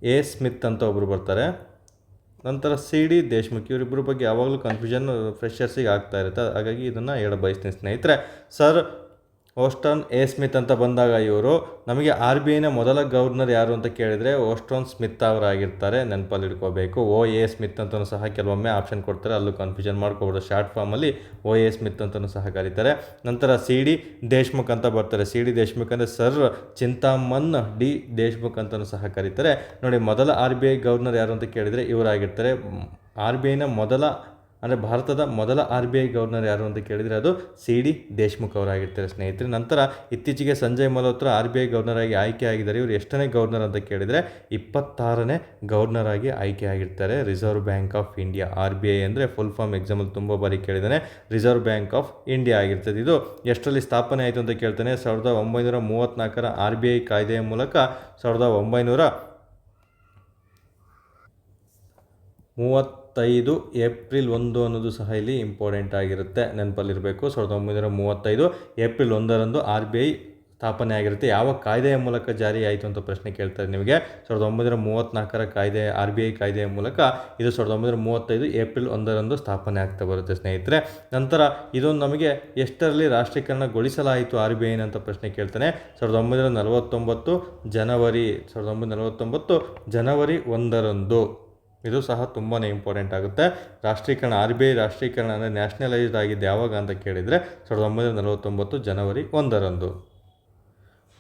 A Smith ಅಂತ ಒಬ್ಬರು ಬರ್ತಾರೆ. ನಂತರ ಸಿ ಡಿ ದೇಶ್ಮುಖ್, ಇವರಿಬ್ಬರ ಬಗ್ಗೆ ಯಾವಾಗಲೂ ಕನ್ಫ್ಯೂಷನ್ ಫ್ರೆಷರ್ಸಿಗೆ ಆಗ್ತಾ ಇರುತ್ತೆ, ಹಾಗಾಗಿ ಇದನ್ನು ಹೇಳ ಬಯಸ್ತೀನಿ ಸ್ನೇಹಿತರೆ. ಸರ್ ಓಸ್ಟನ್ ಎ ಸ್ಮಿತ್ ಅಂತ ಬಂದಾಗ ಇವರು ನಮಗೆ RBIನ ಮೊದಲ ಗವರ್ನರ್ ಯಾರು ಅಂತ ಕೇಳಿದರೆ ಓಸ್ಟೋನ್ ಸ್ಮಿತ್ ಅವರಾಗಿರ್ತಾರೆ. ನೆನಪಲ್ಲಿ ಇಟ್ಕೋಬೇಕು. OA ಸ್ಮಿತ್ ಅಂತಲೂ ಸಹ ಕೆಲವೊಮ್ಮೆ ಆಪ್ಷನ್ ಕೊಡ್ತಾರೆ, ಅಲ್ಲೂ ಕನ್ಫ್ಯೂಷನ್ ಮಾಡ್ಕೋಬೋದು. ಶಾರ್ಟ್ ಫಾರ್ಮಲ್ಲಿ OA ಸ್ಮಿತ್ ಅಂತಲೂ ಸಹ ಕರೀತಾರೆ. ನಂತರ ಸಿ ಡಿ ದೇಶ್ಮುಖ್ ಅಂತ ಬರ್ತಾರೆ. ಸಿ ಡಿ ದೇಶ್ಮುಖ್ ಅಂದರೆ ಸರ್ ಚಿಂತಾಮನ್ ಡಿ ದೇಶ್ಮುಖ್ ಅಂತಲೂ ಸಹ ಕರೀತಾರೆ. ನೋಡಿ, ಮೊದಲ RBI ಗವರ್ನರ್ ಯಾರು ಅಂತ ಕೇಳಿದರೆ ಇವರಾಗಿರ್ತಾರೆ. RBIನ ಭಾರತದ ಮೊದಲ RBI ಗವರ್ನರ್ ಯಾರು ಅಂತ ಕೇಳಿದರೆ ಅದು ಸಿ ಡಿ ದೇಶ್ಮುಖ್ ಅವರಾಗಿರ್ತಾರೆ ಸ್ನೇಹಿತರೆ. ನಂತರ ಇತ್ತೀಚೆಗೆ ಸಂಜಯ್ ಮಲ್ಹೋತ್ರ RBI ಗವರ್ನರ್ ಆಗಿ ಆಯ್ಕೆ ಆಗಿದ್ದಾರೆ. ಇವರು ಎಷ್ಟನೇ ಗವರ್ನರ್ ಅಂತ ಕೇಳಿದರೆ 26ನೇ ಗವರ್ನರ್ ಆಗಿ ಆಯ್ಕೆ ಆಗಿರ್ತಾರೆ. Reserve bank of India, RBI ಅಂದರೆ ಫುಲ್ ಫಾರ್ಮ್ ಎಕ್ಸಾಮಲ್ಲಿ ತುಂಬ ಬಾರಿ ಕೇಳಿದ್ದಾನೆ. ರಿಸರ್ವ್ ಬ್ಯಾಂಕ್ ಆಫ್ ಇಂಡಿಯಾ ಆಗಿರ್ತದೆ. ಇದು ಎಷ್ಟರಲ್ಲಿ ಸ್ಥಾಪನೆ ಆಯಿತು ಅಂತ ಕೇಳ್ತಾನೆ. 1934ರ RBI ಕಾಯ್ದೆಯ ಮೂಲಕ 1935 ಏಪ್ರಿಲ್ 1 ಅನ್ನೋದು ಸಹ ಇಲ್ಲಿ ಇಂಪಾರ್ಟೆಂಟ್ ಆಗಿರುತ್ತೆ, ನೆನಪಲ್ಲಿರಬೇಕು. 1935 ಏಪ್ರಿಲ್ 1ರಂದು RBI ಸ್ಥಾಪನೆ ಆಗಿರುತ್ತೆ. ಯಾವ ಕಾಯ್ದೆಯ ಮೂಲಕ ಜಾರಿ ಆಯಿತು ಅಂತ ಪ್ರಶ್ನೆ ಕೇಳ್ತಾರೆ ನಿಮಗೆ. 1934ರ ಕಾಯ್ದೆ, RBI ಕಾಯ್ದೆಯ ಮೂಲಕ ಇದು 1935 ಏಪ್ರಿಲ್ 1ರಂದು ಸ್ಥಾಪನೆ ಆಗ್ತಾ ಬರುತ್ತೆ ಸ್ನೇಹಿತರೆ. ನಂತರ ಇದೊಂದು ನಮಗೆ ಎಷ್ಟರಲ್ಲಿ ರಾಷ್ಟ್ರೀಕರಣಗೊಳಿಸಲಾಯಿತು RBI ಅಂತ ಪ್ರಶ್ನೆ ಕೇಳ್ತಾನೆ. 1949 ಜನವರಿ 1ರಂದು. ಇದು ಸಹ ತುಂಬಾ ಇಂಪಾರ್ಟೆಂಟ್ ಆಗುತ್ತೆ. RBI ರಾಷ್ಟ್ರೀಕರಣ ಅಂದರೆ ನ್ಯಾಷನಲೈಸ್ಡ್ ಆಗಿದ್ದು ಯಾವಾಗ ಅಂತ ಕೇಳಿದರೆ 1949 ಜನವರಿ 1ರಂದು.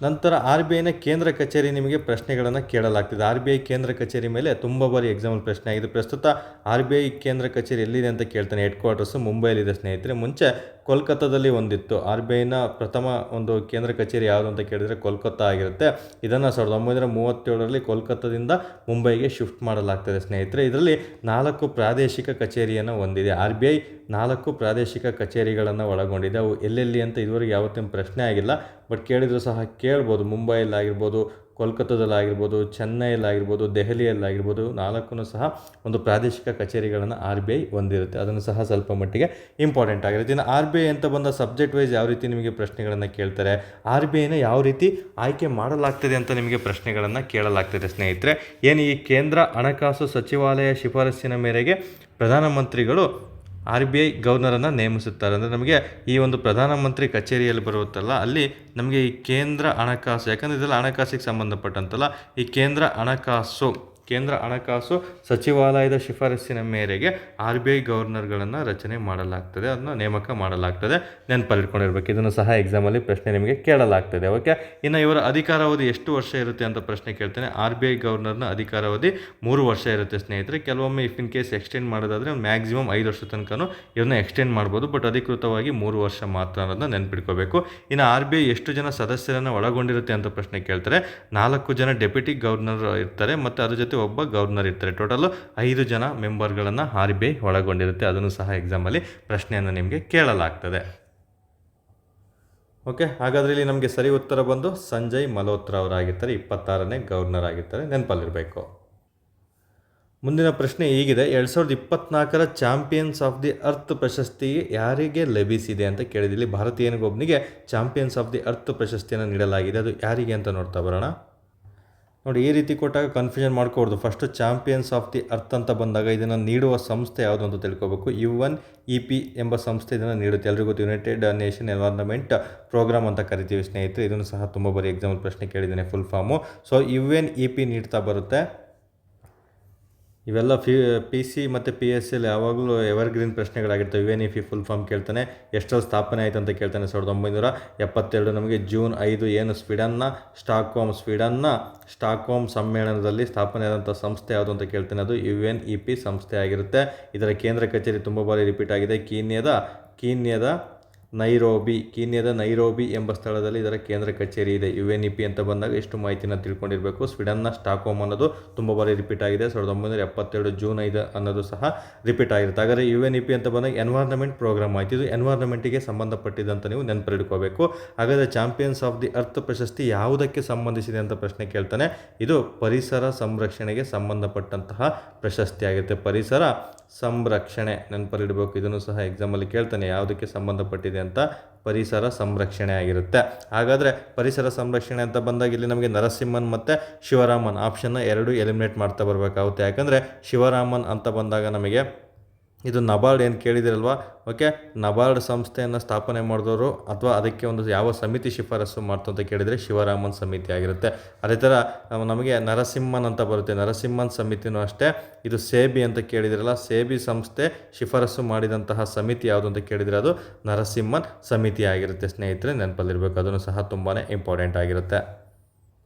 ನಂತರ RBIನ ಕೇಂದ್ರ ಕಚೇರಿ ನಿಮಗೆ ಪ್ರಶ್ನೆಗಳನ್ನು ಕೇಳಲಾಗ್ತಿದೆ. RBI ಕೇಂದ್ರ ಕಚೇರಿ ಮೇಲೆ ತುಂಬ ಬಾರಿ ಎಕ್ಸಾಮಲ್ ಪ್ರಶ್ನೆ ಆಗಿದೆ. ಪ್ರಸ್ತುತ RBI ಕೇಂದ್ರ ಕಚೇರಿ ಎಲ್ಲಿದೆ ಅಂತ ಕೇಳ್ತಾನೆ. ಹೆಡ್ ಕ್ವಾರ್ಟರ್ಸು ಮುಂಬೈಲಿದೆ ಸ್ನೇಹಿತರೆ. ಮುಂಚೆ ಕೋಲ್ಕತ್ತಾದಲ್ಲಿ ಒಂದಿತ್ತು. RBIನ ಪ್ರಥಮ ಒಂದು ಕೇಂದ್ರ ಕಚೇರಿ ಯಾವುದು ಅಂತ ಕೇಳಿದರೆ ಕೋಲ್ಕತ್ತಾ ಆಗಿರುತ್ತೆ. ಇದನ್ನು 1937ರಲ್ಲಿ ಕೋಲ್ಕತ್ತಾದಿಂದ ಮುಂಬೈಗೆ ಶಿಫ್ಟ್ ಮಾಡಲಾಗ್ತದೆ ಸ್ನೇಹಿತರೆ. ಇದರಲ್ಲಿ 4 ಪ್ರಾದೇಶಿಕ ಕಚೇರಿಯನ್ನು ಹೊಂದಿದೆ. RBI 4 ಪ್ರಾದೇಶಿಕ ಕಚೇರಿಗಳನ್ನು ಒಳಗೊಂಡಿದೆ. ಅವು ಎಲ್ಲೆಲ್ಲಿ ಅಂತ ಇದುವರೆಗೆ ಯಾವತ್ತೂ ಪ್ರಶ್ನೆ ಆಗಿಲ್ಲ, ಬಟ್ ಕೇಳಿದರೂ ಸಹ ಕೇಳ್ಬೋದು. ಮುಂಬೈಯಲ್ಲಾಗಿರ್ಬೋದು, ಕೋಲ್ಕತ್ತಾದಲ್ಲಾಗಿರ್ಬೋದು, ಚೆನ್ನೈಯಲ್ಲಾಗಿರ್ಬೋದು, ದೆಹಲಿಯಲ್ಲಾಗಿರ್ಬೋದು, 4 ಸಹ ಒಂದು ಪ್ರಾದೇಶಿಕ ಕಚೇರಿಗಳನ್ನು RBI ಹೊಂದಿರುತ್ತೆ. ಅದನ್ನು ಸಹ ಸ್ವಲ್ಪ ಮಟ್ಟಿಗೆ ಇಂಪಾರ್ಟೆಂಟ್ ಆಗಿರುತ್ತೆ. ಇನ್ನು RBI ಅಂತ ಬಂದ ಸಬ್ಜೆಕ್ಟ್ ವೈಸ್ ಯಾವ ರೀತಿ ನಿಮಗೆ ಪ್ರಶ್ನೆಗಳನ್ನು ಕೇಳ್ತಾರೆ, RBIನ ಯಾವ ರೀತಿ ಆಯ್ಕೆ ಮಾಡಲಾಗ್ತದೆ ಅಂತ ನಿಮಗೆ ಪ್ರಶ್ನೆಗಳನ್ನು ಕೇಳಲಾಗ್ತದೆ ಸ್ನೇಹಿತರೆ. ಏನು ಈ ಕೇಂದ್ರ ಹಣಕಾಸು ಸಚಿವಾಲಯ ಶಿಫಾರಸ್ಸಿನ ಮೇರೆಗೆ ಪ್ರಧಾನಮಂತ್ರಿಗಳು RBI ಗವರ್ನರನ್ನು ನೇಮಿಸುತ್ತಾರೆ. ಅಂದರೆ ನಮಗೆ ಈ ಒಂದು ಪ್ರಧಾನಮಂತ್ರಿ ಕಚೇರಿಯಲ್ಲಿ ಬರುತ್ತಲ್ಲ, ಅಲ್ಲಿ ನಮಗೆ ಈ ಕೇಂದ್ರ ಹಣಕಾಸು, ಯಾಕಂದರೆ ಇದೆಲ್ಲ ಹಣಕಾಸಿಗೆ ಸಂಬಂಧಪಟ್ಟಂತಲ್ಲ, ಈ ಕೇಂದ್ರ ಹಣಕಾಸು ಸಚಿವಾಲಯದ ಶಿಫಾರಸ್ಸಿನ ಮೇರೆಗೆ RBI ಗವರ್ನರ್ಗಳನ್ನು ರಚನೆ ಮಾಡಲಾಗ್ತದೆ, ಅದನ್ನು ನೇಮಕ ಮಾಡಲಾಗ್ತದೆ. ನೆನಪಲ್ಲಿಟ್ಕೊಂಡಿರ್ಬೇಕು. ಇದನ್ನು ಸಹ ಎಕ್ಸಾಮಲ್ಲಿ ಪ್ರಶ್ನೆ ನಿಮಗೆ ಕೇಳಲಾಗ್ತದೆ. ಓಕೆ, ಇನ್ನು ಇವರ ಅಧಿಕಾರಾವಧಿ ಎಷ್ಟು ವರ್ಷ ಇರುತ್ತೆ ಅಂತ ಪ್ರಶ್ನೆ ಕೇಳ್ತೇನೆ. RBI ಗವರ್ನರ್ನ ಅಧಿಕಾರಾವಧಿ 3 ವರ್ಷ ಇರುತ್ತೆ ಸ್ನೇಹಿತರೆ. ಕೆಲವೊಮ್ಮೆ ಇಫ್ ಇನ್ ಕೇಸ್ ಎಕ್ಸ್ಟೆಂಡ್ ಮಾಡೋದಾದರೆ ಮ್ಯಾಕ್ಸಿಮಮ್ 5 ವರ್ಷ ತನಕನೂ ಇವನ್ನ ಎಕ್ಸ್ಟೆಂಡ್ ಮಾಡ್ಬೋದು, ಬಟ್ ಅಧಿಕೃತವಾಗಿ 3 ವರ್ಷ ಮಾತ್ರ ಅನ್ನೋದನ್ನ ನೆನಪಿಟ್ಕೋಬೇಕು. ಇನ್ನು RBI ಎಷ್ಟು ಜನ ಸದಸ್ಯರನ್ನು ಒಳಗೊಂಡಿರುತ್ತೆ ಅಂತ ಪ್ರಶ್ನೆ ಕೇಳ್ತಾರೆ. 4 ಜನ ಡೆಪ್ಯೂಟಿ ಗವರ್ನರ್ ಇರ್ತಾರೆ ಮತ್ತು ಅದ್ರ ಜೊತೆ ಒಬ್ಬ ಗವರ್ನರ್ ಇರ್ತಾರೆ. ಟೋಟಲು 5 ಜನ ಮೆಂಬರ್ಗಳನ್ನು RBI ಒಳಗೊಂಡಿರುತ್ತೆ. ಅದನ್ನು ಸಹ ಎಕ್ಸಾಮಲ್ಲಿ ಪ್ರಶ್ನೆಯನ್ನು ನಿಮಗೆ ಕೇಳಲಾಗ್ತದೆ. ಓಕೆ, ಹಾಗಾದರೆ ಇಲ್ಲಿ ನಮಗೆ ಸರಿ ಉತ್ತರ ಬಂದು ಸಂಜಯ್ ಮಲ್ಹೋತ್ರ ಅವರಾಗಿರ್ತಾರೆ. 26ನೇ ಗವರ್ನರ್ ಆಗಿರ್ತಾರೆ, ನೆನಪಲ್ಲಿರಬೇಕು. ಮುಂದಿನ ಪ್ರಶ್ನೆ ಹೀಗಿದೆ. 2024ರ ಚಾಂಪಿಯನ್ಸ್ ಆಫ್ ದಿ ಅರ್ತ್ ಪ್ರಶಸ್ತಿ ಯಾರಿಗೆ ಲಭಿಸಿದೆ ಅಂತ ಕೇಳಿದಲ್ಲಿ ಭಾರತೀಯನಿಗೊಬ್ಬನಿಗೆ ಚಾಂಪಿಯನ್ಸ್ ಆಫ್ ದಿ ಅರ್ತ್ ಪ್ರಶಸ್ತಿಯನ್ನು ನೀಡಲಾಗಿದೆ. ಅದು ಯಾರಿಗೆ ಅಂತ ನೋಡ್ತಾ ಬರೋಣ. ನೋಡಿ, ಈ ರೀತಿ ಕೊಟ್ಟಾಗ ಕನ್ಫ್ಯೂಷನ್ ಮಾಡ್ಕೊಡ್ದು. First champions of the earth ಅಂತ ಬಂದಾಗ ಇದನ್ನು ನೀಡುವ ಸಂಸ್ಥೆ ಯಾವುದು ಅಂತ ತಿಳ್ಕೊಬೇಕು. UNEP ಎಂಬ ಸಂಸ್ಥೆ ಇದನ್ನು ನೀಡುತ್ತೆ. ಎಲ್ರಿಗೂ ಗೊತ್ತು, ಯುನೈಟೆಡ್ ನೇಷನ್ ಎನ್ವೈರ್ನ್ಮೆಂಟ್ ಪ್ರೋಗ್ರಾಮ್ ಅಂತ ಕರಿತೀವಿ ಸ್ನೇಹಿತರೆ. ಇದನ್ನು ಸಹ ತುಂಬ ಬಾರಿ ಎಕ್ಸಾಂಪಲ್ ಪ್ರಶ್ನೆ ಕೇಳಿದ್ದೇನೆ ಫುಲ್ ಫಾರ್ಮು. ಸೊ UNEP ನೀಡ್ತಾ ಬರುತ್ತೆ. ಇವೆಲ್ಲ PC ಮತ್ತು PSL ಯಾವಾಗಲೂ ಎವರ್ಗ್ರೀನ್ ಪ್ರಶ್ನೆಗಳಾಗಿರ್ತವೆ. UNEP ಫುಲ್ ಫಾರ್ಮ್ ಕೇಳ್ತಾನೆ. ಎಷ್ಟರಲ್ಲಿ ಸ್ಥಾಪನೆ ಆಯಿತು ಅಂತ ಕೇಳ್ತಾನೆ. 1972 ನಮಗೆ ಜೂನ್ 5 ಏನು ಸ್ವೀಡನ್ನ ಸ್ಟಾಕ್ಹೋಮ್ ಸಮ್ಮೇಳನದಲ್ಲಿ ಸ್ಥಾಪನೆ ಆದಂಥ ಸಂಸ್ಥೆ ಯಾವುದು ಅಂತ ಕೇಳ್ತಾನೆ. ಅದು UNEP ಸಂಸ್ಥೆ ಆಗಿರುತ್ತೆ. ಇದರ ಕೇಂದ್ರ ಕಚೇರಿ ತುಂಬ ಬಾರಿ ರಿಪೀಟ್ ಆಗಿದೆ. ಕೀನ್ಯದ ನೈರೋಬಿ ಎಂಬ ಸ್ಥಳದಲ್ಲಿ ಇದರ ಕೇಂದ್ರ ಕಚೇರಿ ಇದೆ. UNEP ಅಂತ ಬಂದಾಗ ಎಷ್ಟು ಮಾಹಿತಿನ ತಿಳ್ಕೊಂಡಿರಬೇಕು. ಸ್ವೀಡನ್ನ ಸ್ಟಾಕ್ಹೋಮ್ ಅನ್ನೋದು ತುಂಬ ಬಾರಿ ರಿಪೀಟ್ ಆಗಿದೆ. 1972 ಜೂನ್ 5 ಅನ್ನೋದು ಸಹ ರಿಪೀಟ್ ಆಗಿರುತ್ತೆ. ಹಾಗಾದರೆ UNEP ಅಂತ ಬಂದಾಗ ಎನ್ವೈರ್ನ್ಮೆಂಟ್ ಪ್ರೋಗ್ರಾಮ್ ಆಯಿತು. ಇದು ಎನ್ವೈರ್ನ್ಮೆಂಟಿಗೆ ಸಂಬಂಧಪಟ್ಟಿದ್ದಂತ ನೀವು ನೆನಪಿಟ್ಕೋಬೇಕು. ಹಾಗಾದರೆ ಚಾಂಪಿಯನ್ಸ್ ಆಫ್ ದಿ ಅರ್ತ್ ಪ್ರಶಸ್ತಿ ಯಾವುದಕ್ಕೆ ಸಂಬಂಧಿಸಿದೆ ಅಂತ ಪ್ರಶ್ನೆ ಕೇಳ್ತಾನೆ. ಇದು ಪರಿಸರ ಸಂರಕ್ಷಣೆಗೆ ಸಂಬಂಧಪಟ್ಟಂತಹ ಪ್ರಶಸ್ತಿ ಆಗುತ್ತೆ. ಪರಿಸರ ಸಂರಕ್ಷಣೆ ನೆನಪಲ್ಲಿಡಬೇಕು. ಇದನ್ನು ಸಹ ಎಕ್ಸಾಮಲ್ಲಿ ಕೇಳ್ತಾನೆ, ಯಾವುದಕ್ಕೆ ಸಂಬಂಧಪಟ್ಟಿದೆ ಅಂತ. ಪರಿಸರ ಸಂರಕ್ಷಣೆ ಆಗಿರುತ್ತೆ. ಹಾಗಾದರೆ ಪರಿಸರ ಸಂರಕ್ಷಣೆ ಅಂತ ಬಂದಾಗ ಇಲ್ಲಿ ನಮಗೆ ನರಸಿಂಹನ್ ಮತ್ತು ಶಿವರಾಮನ್ ಆಪ್ಷನ್ನ 2 ಎಲಿಮಿನೇಟ್ ಮಾಡ್ತಾ ಬರಬೇಕಾಗುತ್ತೆ. ಯಾಕಂದರೆ ಶಿವರಾಮನ್ ಅಂತ ಬಂದಾಗ ನಮಗೆ ಇದು ನಬಾರ್ಡ್ ಏನು ಕೇಳಿದಿರಲ್ವ, ಓಕೆ, ನಬಾರ್ಡ್ ಸಂಸ್ಥೆಯನ್ನು ಸ್ಥಾಪನೆ ಮಾಡಿದವರು ಅಥವಾ ಅದಕ್ಕೆ ಒಂದು ಯಾವ ಸಮಿತಿ ಶಿಫಾರಸು ಮಾಡ್ತು ಅಂತ ಕೇಳಿದರೆ ಶಿವರಾಮನ್ ಸಮಿತಿ ಆಗಿರುತ್ತೆ. ಅದೇ ಥರ ನಮಗೆ ನರಸಿಂಹನ್ ಅಂತ ಬರುತ್ತೆ. ನರಸಿಂಹನ್ ಸಮಿತಿನೂ ಅಷ್ಟೇ. ಇದು ಸೇಬಿ ಅಂತ ಕೇಳಿದಿರಲ್ಲ, ಸೇಬಿ ಸಂಸ್ಥೆ ಶಿಫಾರಸು ಮಾಡಿದಂತಹ ಸಮಿತಿ ಯಾವುದು ಅಂತ ಕೇಳಿದರೆ ಅದು ನರಸಿಂಹನ್ ಸಮಿತಿ ಆಗಿರುತ್ತೆ ಸ್ನೇಹಿತರೆ, ನೆನಪಲ್ಲಿರಬೇಕು. ಅದನ್ನು ಸಹ ತುಂಬಾ ಇಂಪಾರ್ಟೆಂಟ್ ಆಗಿರುತ್ತೆ.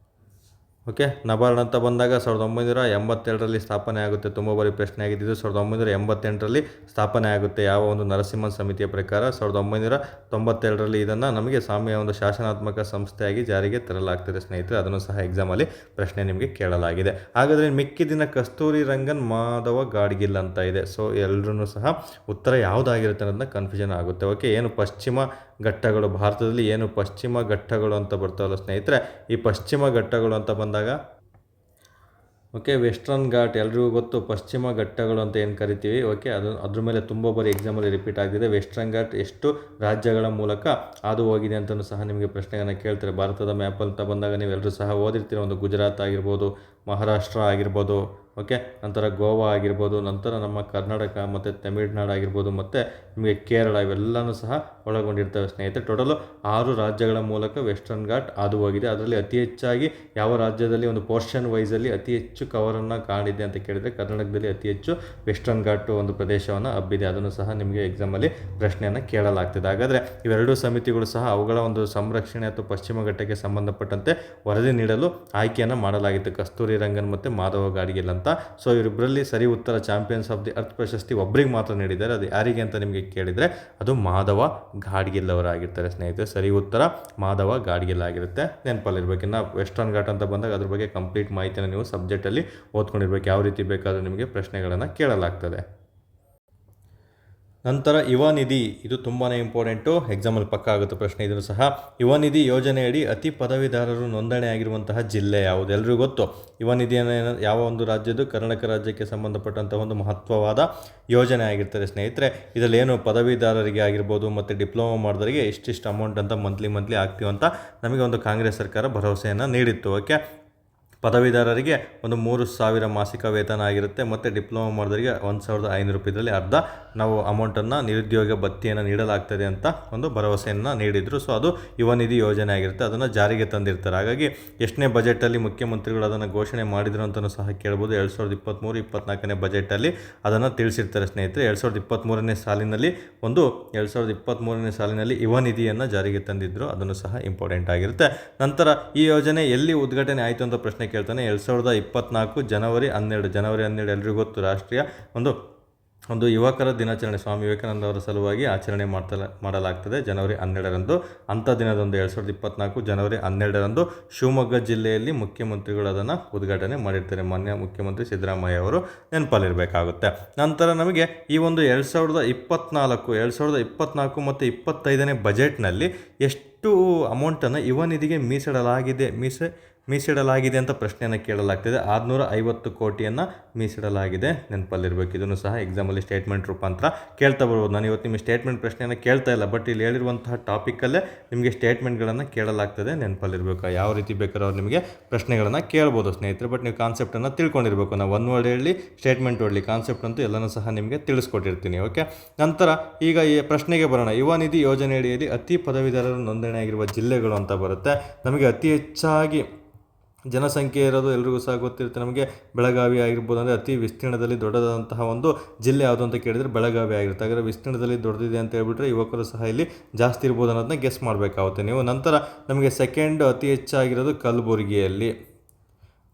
ಓಕೆ, ನಬಾರ್ಡ್ ಅಂತ ಬಂದಾಗ 1982 ಸ್ಥಾಪನೆ ಆಗುತ್ತೆ. ತುಂಬ ಬಾರಿ ಪ್ರಶ್ನೆ ಆಗಿದ್ದು 1988 ಸ್ಥಾಪನೆ ಆಗುತ್ತೆ. ಯಾವ ಒಂದು ನರಸಿಂಹನ್ ಸಮಿತಿಯ ಪ್ರಕಾರ 1992 ಇದನ್ನು ನಮಗೆ ಸ್ವಾಮಿಯ ಒಂದು ಶಾಸನಾತ್ಮಕ ಸಂಸ್ಥೆಯಾಗಿ ಜಾರಿಗೆ ತರಲಾಗ್ತದೆ ಸ್ನೇಹಿತರೆ. ಅದನ್ನು ಸಹ ಎಕ್ಸಾಮಲ್ಲಿ ಪ್ರಶ್ನೆ ನಿಮಗೆ ಕೇಳಲಾಗಿದೆ. ಹಾಗಾದರೆ ಮಿಕ್ಕಿದಿನ ಕಸ್ತೂರಿ ರಂಗನ್, ಮಾಧವ ಗಾಡ್ಗಿಲ್ ಅಂತ ಇದೆ. ಸೊ ಎಲ್ಲರೂ ಸಹ ಉತ್ತರ ಯಾವುದಾಗಿರುತ್ತೆ ಅನ್ನೋದನ್ನ ಕನ್ಫ್ಯೂಷನ್ ಆಗುತ್ತೆ. ಓಕೆ, ಏನು ಪಶ್ಚಿಮ ಘಟ್ಟಗಳು, ಭಾರತದಲ್ಲಿ ಏನು ಪಶ್ಚಿಮ ಘಟ್ಟಗಳು ಅಂತ ಬರ್ತಾವಲ್ಲ ಸ್ನೇಹಿತರೆ, ಈ ಪಶ್ಚಿಮ ಘಟ್ಟಗಳು ಅಂತ ಬಂದಾಗ ಓಕೆ, ವೆಸ್ಟರ್ನ್ ಘಾಟ್ ಎಲ್ರಿಗೂ ಗೊತ್ತು. ಪಶ್ಚಿಮ ಘಟ್ಟಗಳು ಅಂತ ಏನು ಕರಿತೀವಿ. ಓಕೆ, ಅದ್ರ ಮೇಲೆ ತುಂಬ ಬಾರಿ ಎಕ್ಸಾಮಲ್ಲಿ ರಿಪೀಟ್ ಆಗಿದೆ. ವೆಸ್ಟರ್ನ್ ಘಾಟ್ ಎಷ್ಟು ರಾಜ್ಯಗಳ ಮೂಲಕ ಹಾದು ಹೋಗಿದೆ ಅಂತಲೂ ಸಹ ನಿಮಗೆ ಪ್ರಶ್ನೆಗಳನ್ನು ಕೇಳ್ತಾರೆ. ಭಾರತದ ಮ್ಯಾಪ್ ಅಂತ ಬಂದಾಗ ನೀವೆಲ್ಲರೂ ಸಹ ಓದಿರ್ತೀರ. ಒಂದು ಗುಜರಾತ್ ಆಗಿರ್ಬೋದು, ಮಹಾರಾಷ್ಟ್ರ ಆಗಿರ್ಬೋದು, ಓಕೆ, ನಂತರ ಗೋವಾ ಆಗಿರ್ಬೋದು, ನಂತರ ನಮ್ಮ ಕರ್ನಾಟಕ ಮತ್ತು ತಮಿಳುನಾಡು ಆಗಿರ್ಬೋದು, ಮತ್ತು ನಿಮಗೆ ಕೇರಳ, ಇವೆಲ್ಲನೂ ಸಹ ಒಳಗೊಂಡಿರ್ತವೆ ಸ್ನೇಹಿತರೆ. ಟೋಟಲು 6 ರಾಜ್ಯಗಳ ಮೂಲಕ ವೆಸ್ಟರ್ನ್ ಘಾಟ್ ಹಾದು ಹೋಗಿದೆ. ಅದರಲ್ಲಿ ಅತಿ ಹೆಚ್ಚಾಗಿ ಯಾವ ರಾಜ್ಯದಲ್ಲಿ ಒಂದು ಪೋರ್ಷನ್ ವೈಸಲ್ಲಿ ಅತಿ ಹೆಚ್ಚು ಕವರನ್ನು ಕಾಣಿದೆ ಅಂತ ಕೇಳಿದರೆ ಕರ್ನಾಟಕದಲ್ಲಿ ಅತಿ ಹೆಚ್ಚು ವೆಸ್ಟರ್ನ್ ಘಾಟ್ ಒಂದು ಪ್ರದೇಶವನ್ನು ಹಬ್ಬಿದೆ. ಅದನ್ನು ಸಹ ನಿಮಗೆ ಎಕ್ಸಾಮಲ್ಲಿ ಪ್ರಶ್ನೆಯನ್ನು ಕೇಳಲಾಗ್ತದೆ. ಹಾಗಾದರೆ ಇವೆರಡೂ ಸಮಿತಿಗಳು ಸಹ ಅವುಗಳ ಒಂದು ಸಂರಕ್ಷಣೆ ಅಥವಾ ಪಶ್ಚಿಮ ಘಟ್ಟಕ್ಕೆ ಸಂಬಂಧಪಟ್ಟಂತೆ ವರದಿ ನೀಡಲು ಆಯ್ಕೆಯನ್ನು ಮಾಡಲಾಗಿತ್ತು. ಕಸ್ತೂರಿ ರಂಗನ್ ಮತ್ತು ಮಾಧವ ಗಾಡ್ಗಿಲ್ ಅಂತ. ಸೊ ಇವರಿಬ್ಬರಲ್ಲಿ ಸರಿ ಉತ್ತರ ಚಾಂಪಿಯನ್ಸ್ ಆಫ್ ದಿ ಅರ್ತ್ ಪ್ರಶಸ್ತಿ ಒಬ್ಬರಿಗೆ ಮಾತ್ರ ನೀಡಿದ್ದಾರೆ. ಅದು ಯಾರಿಗೆ ಅಂತ ನಿಮಗೆ ಕೇಳಿದರೆ ಅದು ಮಾಧವ ಗಾಡ್ಗಿಲ್ ಅವರಾಗಿರ್ತಾರೆ ಸ್ನೇಹಿತರೆ. ಸರಿ ಉತ್ತರ ಮಾಧವ ಗಾಡ್ಗಿಲ್ ಆಗಿರುತ್ತೆ, ನೆನಪಲ್ಲಿರ್ಬೇಕು. ಇನ್ನು ವೆಸ್ಟರ್ನ್ ಘಾಟ್ ಅಂತ ಬಂದಾಗ ಅದ್ರ ಬಗ್ಗೆ ಕಂಪ್ಲೀಟ್ ಮಾಹಿತಿನ ನೀವು ಸಬ್ಜೆಕ್ಟಲ್ಲಿ ಓದ್ಕೊಂಡಿರ್ಬೇಕು. ಯಾವ ರೀತಿ ಬೇಕಾದರೂ ನಿಮಗೆ ಪ್ರಶ್ನೆಗಳನ್ನು ಕೇಳಲಾಗ್ತದೆ. ನಂತರ ಯುವ ನಿಧಿ, ಇದು ತುಂಬಾ ಇಂಪಾರ್ಟೆಂಟು, ಎಕ್ಸಾಮಲ್ಲಿ ಪಕ್ಕ ಆಗುತ್ತೆ ಪ್ರಶ್ನೆ ಇದನ್ನು ಸಹ. ಯುವ ನಿಧಿ ಯೋಜನೆಯಡಿ ಅತಿ ಪದವೀಧರರು ನೋಂದಣಿ ಆಗಿರುವಂತಹ ಜಿಲ್ಲೆ ಯಾವುದು? ಎಲ್ಲರಿಗೂ ಗೊತ್ತು. ಯುವ ನಿಧಿಯನ್ನು ಯಾವ ಒಂದು ರಾಜ್ಯದ್ದು? ಕರ್ನಾಟಕ ರಾಜ್ಯಕ್ಕೆ ಸಂಬಂಧಪಟ್ಟಂಥ ಒಂದು ಮಹತ್ವವಾದ ಯೋಜನೆ ಆಗಿರ್ತಾರೆ ಸ್ನೇಹಿತರೆ. ಇದರಲ್ಲಿ ಏನು ಪದವೀಧರರಿಗೆ ಆಗಿರ್ಬೋದು ಮತ್ತು ಡಿಪ್ಲೊಮಾ ಮಾಡಿದವರಿಗೆ ಇಷ್ಟಿಷ್ಟು ಅಮೌಂಟ್ ಅಂತ ಮಂತ್ಲಿ ಆಗ್ತೀವಂತ ನಮಗೆ ಒಂದು ಕಾಂಗ್ರೆಸ್ ಸರ್ಕಾರ ಭರವಸೆಯನ್ನು ನೀಡಿತ್ತು. ಓಕೆ, ಪದವೀಧರರಿಗೆ ಒಂದು 3,000 ಮಾಸಿಕ ವೇತನ ಆಗಿರುತ್ತೆ ಮತ್ತು ಡಿಪ್ಲೊಮಾ ಮಾಡಿದವರಿಗೆ 1,500 ರೂಪಾಯಿದಲ್ಲಿ ಅರ್ಧ ನಾವು ಅಮೌಂಟನ್ನು ನಿರುದ್ಯೋಗ ಭತ್ಯೆಯನ್ನು ನೀಡಲಾಗ್ತದೆ ಅಂತ ಒಂದು ಭರವಸೆಯನ್ನು ನೀಡಿದರು. ಸೊ ಅದು ಯುವ ನಿಧಿ ಯೋಜನೆ ಆಗಿರುತ್ತೆ. ಅದನ್ನು ಜಾರಿಗೆ ತಂದಿರ್ತಾರೆ. ಹಾಗಾಗಿ ಎಷ್ಟನೇ ಬಜೆಟಲ್ಲಿ ಮುಖ್ಯಮಂತ್ರಿಗಳು ಅದನ್ನು ಘೋಷಣೆ ಮಾಡಿದರು ಅಂತಲೂ ಸಹ ಕೇಳ್ಬೋದು. 2023-24ನೇ ಬಜೆಟಲ್ಲಿ ಅದನ್ನು ತಿಳಿಸಿರ್ತಾರೆ ಸ್ನೇಹಿತರೆ. 2023ನೇ ಸಾಲಿನಲ್ಲಿ ಯುವ ನಿಧಿಯನ್ನು ಜಾರಿಗೆ ತಂದಿದ್ದರು. ಅದನ್ನು ಸಹ ಇಂಪಾರ್ಟೆಂಟ್ ಆಗಿರುತ್ತೆ. ನಂತರ ಈ ಯೋಜನೆ ಎಲ್ಲಿ ಉದ್ಘಾಟನೆ ಆಯಿತು ಅಂತ ಪ್ರಶ್ನೆ ಕೇಳ್ತಾನೆ. 2024 ಜನವರಿ 12 ಎಲ್ರಿಗೂ ಗೊತ್ತು. ರಾಷ್ಟ್ರೀಯ ಒಂದು ಯುವಕರ ದಿನಾಚರಣೆ ಸ್ವಾಮಿ ವಿವೇಕಾನಂದ ಅವರ ಸಲುವಾಗಿ ಆಚರಣೆ ಮಾಡಲಾಗ್ತದೆ ಜನವರಿ 12ರಂದು. ಅಂಥ ದಿನದಂದು 2024 ಜನವರಿ 12ರಂದು ಶಿವಮೊಗ್ಗ ಜಿಲ್ಲೆಯಲ್ಲಿ ಮುಖ್ಯಮಂತ್ರಿಗಳು ಅದನ್ನು ಉದ್ಘಾಟನೆ ಮಾಡಿರ್ತಾರೆ. ಮಾನ್ಯ ಮುಖ್ಯಮಂತ್ರಿ ಸಿದ್ದರಾಮಯ್ಯ ಅವರು, ನೆನಪಲ್ಲಿರಬೇಕಾಗುತ್ತೆ. ನಂತರ ನಮಗೆ ಈ ಒಂದು 2024 ಮತ್ತು 25ನೇ ಬಜೆಟ್ನಲ್ಲಿ ಎಷ್ಟು ಅಮೌಂಟನ್ನು ಯುವ ನಿಧಿಗೆ ಮೀಸಲಿಡಲಾಗಿದೆ ಅಂತ ಪ್ರಶ್ನೆಯನ್ನು ಕೇಳಲಾಗ್ತಿದೆ. 650 ಕೋಟಿಯನ್ನು ಮೀಸಲಿಡಲಾಗಿದೆ, ನೆನಪಲ್ಲಿರಬೇಕು. ಇದನ್ನು ಸಹ ಎಕ್ಸಾಮಲ್ಲಿ ಸ್ಟೇಟ್ಮೆಂಟ್ ರೂಪಾಂತರ ಕೇಳ್ತಾ ಬರ್ಬೋದು. ನಾನು ಇವತ್ತು ನಿಮಗೆ ಸ್ಟೇಟ್ಮೆಂಟ್ ಪ್ರಶ್ನೆಯನ್ನು ಕೇಳ್ತಾ ಇಲ್ಲ, ಬಟ್ ಇಲ್ಲಿ ಹೇಳಿರುವಂತಹ ಟಾಪಿಕಲ್ಲೇ ನಿಮಗೆ ಸ್ಟೇಟ್ಮೆಂಟ್ಗಳನ್ನು ಕೇಳಲಾಗ್ತದೆ, ನೆನಪಲ್ಲಿರಬೇಕು. ಯಾವ ರೀತಿ ಬೇಕಾದ್ರೂ ಅವ್ರು ನಿಮಗೆ ಪ್ರಶ್ನೆಗಳನ್ನು ಕೇಳ್ಬೋದು ಸ್ನೇಹಿತರೆ. ಬಟ್ ನೀವು ಕಾನ್ಸೆಪ್ಟನ್ನು ತಿಳ್ಕೊಂಡಿರಬೇಕು. ನಾವು ಒನ್ ವರ್ಡ್ ಹೇಳಿ ಸ್ಟೇಟ್ಮೆಂಟ್ ಓಡಲಿ, ಕಾನ್ಸೆಪ್ಟ್ ಅಂತೂ ಎಲ್ಲನೂ ಸಹ ನಿಮಗೆ ತಿಳಿಸ್ಕೊಟ್ಟಿರ್ತೀನಿ. ಓಕೆ, ನಂತರ ಈಗ ಈ ಪ್ರಶ್ನೆಗೆ ಬರೋಣ. ಯುವ ನಿಧಿ ಯೋಜನೆಯಡಿಯಲ್ಲಿ ಅತಿ ಪದವೀಧರರು ನೋಂದಣಿಯಾಗಿರುವ ಜಿಲ್ಲೆಗಳು ಅಂತ ಬರುತ್ತೆ. ನಮಗೆ ಅತಿ ಹೆಚ್ಚಾಗಿ ಜನಸಂಖ್ಯೆ ಇರೋದು ಎಲ್ರಿಗೂ ಸಹ ಗೊತ್ತಿರುತ್ತೆ. ನಮಗೆ ಬೆಳಗಾವಿ ಆಗಿರ್ಬೋದು, ಅಂದರೆ ಅತಿ ವಿಸ್ತೀರ್ಣದಲ್ಲಿ ದೊಡ್ಡದಾದಂತಹ ಒಂದು ಜಿಲ್ಲೆ ಯಾವುದು ಅಂತ ಕೇಳಿದರೆ ಬೆಳಗಾವಿ ಆಗಿರುತ್ತೆ. ಹಾಗಾದರೆ ವಿಸ್ತೀರ್ಣದಲ್ಲಿ ದೊಡ್ಡದಿದೆ ಅಂತ ಹೇಳ್ಬಿಟ್ರೆ ಯುವಕರು ಸಹ ಇಲ್ಲಿ ಜಾಸ್ತಿ ಇರ್ಬೋದು ಅನ್ನೋದನ್ನ ಗೆಸ್ ಮಾಡಬೇಕಾಗುತ್ತೆ ನೀವು. ನಂತರ ನಮಗೆ ಸೆಕೆಂಡ್ ಅತಿ ಹೆಚ್ಚಾಗಿರೋದು ಕಲಬುರಗಿಯಲ್ಲಿ.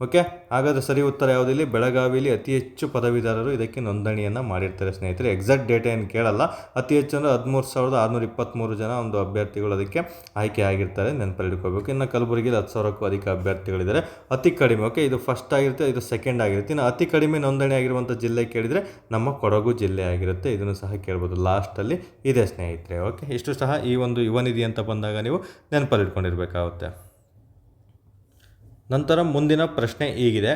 ಓಕೆ, ಹಾಗಾದರೆ ಸರಿ ಉತ್ತರ ಯಾವುದಿಲ್ಲಿ? ಬೆಳಗಾವಿಯಲ್ಲಿ ಅತಿ ಹೆಚ್ಚು ಪದವೀಧರರು ಇದಕ್ಕೆ ನೋಂದಣಿಯನ್ನು ಮಾಡಿರ್ತಾರೆ ಸ್ನೇಹಿತರೆ. ಎಕ್ಸಾಕ್ಟ್ ಡೇಟಾ ಏನು ಕೇಳಲ್ಲ. ಅತಿ ಹೆಚ್ಚು ಅಂದರೆ 13,623 ಜನ ಒಂದು ಅಭ್ಯರ್ಥಿಗಳು ಅದಕ್ಕೆ ಆಯ್ಕೆ ಆಗಿರ್ತಾರೆ, ನೆನಪಲ್ಲಿಟ್ಕೋಬೇಕು. ಇನ್ನು ಕಲಬುರಗಿಯಲ್ಲಿ 10,000ಕ್ಕೂ ಅಧಿಕ ಅಭ್ಯರ್ಥಿಗಳಿದ್ದಾರೆ. ಅತಿ ಕಡಿಮೆ, ಓಕೆ, ಇದು ಫಸ್ಟ್ ಆಗಿರುತ್ತೆ, ಇದು ಸೆಕೆಂಡ್ ಆಗಿರುತ್ತೆ. ಇನ್ನು ಅತಿ ಕಡಿಮೆ ನೋಂದಣಿ ಆಗಿರುವಂಥ ಜಿಲ್ಲೆ ಕೇಳಿದರೆ ನಮ್ಮ ಕೊಡಗು ಜಿಲ್ಲೆ ಆಗಿರುತ್ತೆ. ಇದನ್ನು ಸಹ ಕೇಳ್ಬೋದು, ಲಾಸ್ಟಲ್ಲಿ ಇದೆ ಸ್ನೇಹಿತರೆ. ಓಕೆ, ಇಷ್ಟು ಸಹ ಈ ಒಂದು ಯುವ ನಿಧಿ ಅಂತ ಬಂದಾಗ ನೀವು ನೆನಪಲ್ಲಿಟ್ಕೊಂಡಿರಬೇಕಾಗುತ್ತೆ. ನಂತರ ಮುಂದಿನ ಪ್ರಶ್ನೆ ಹೀಗಿದೆ: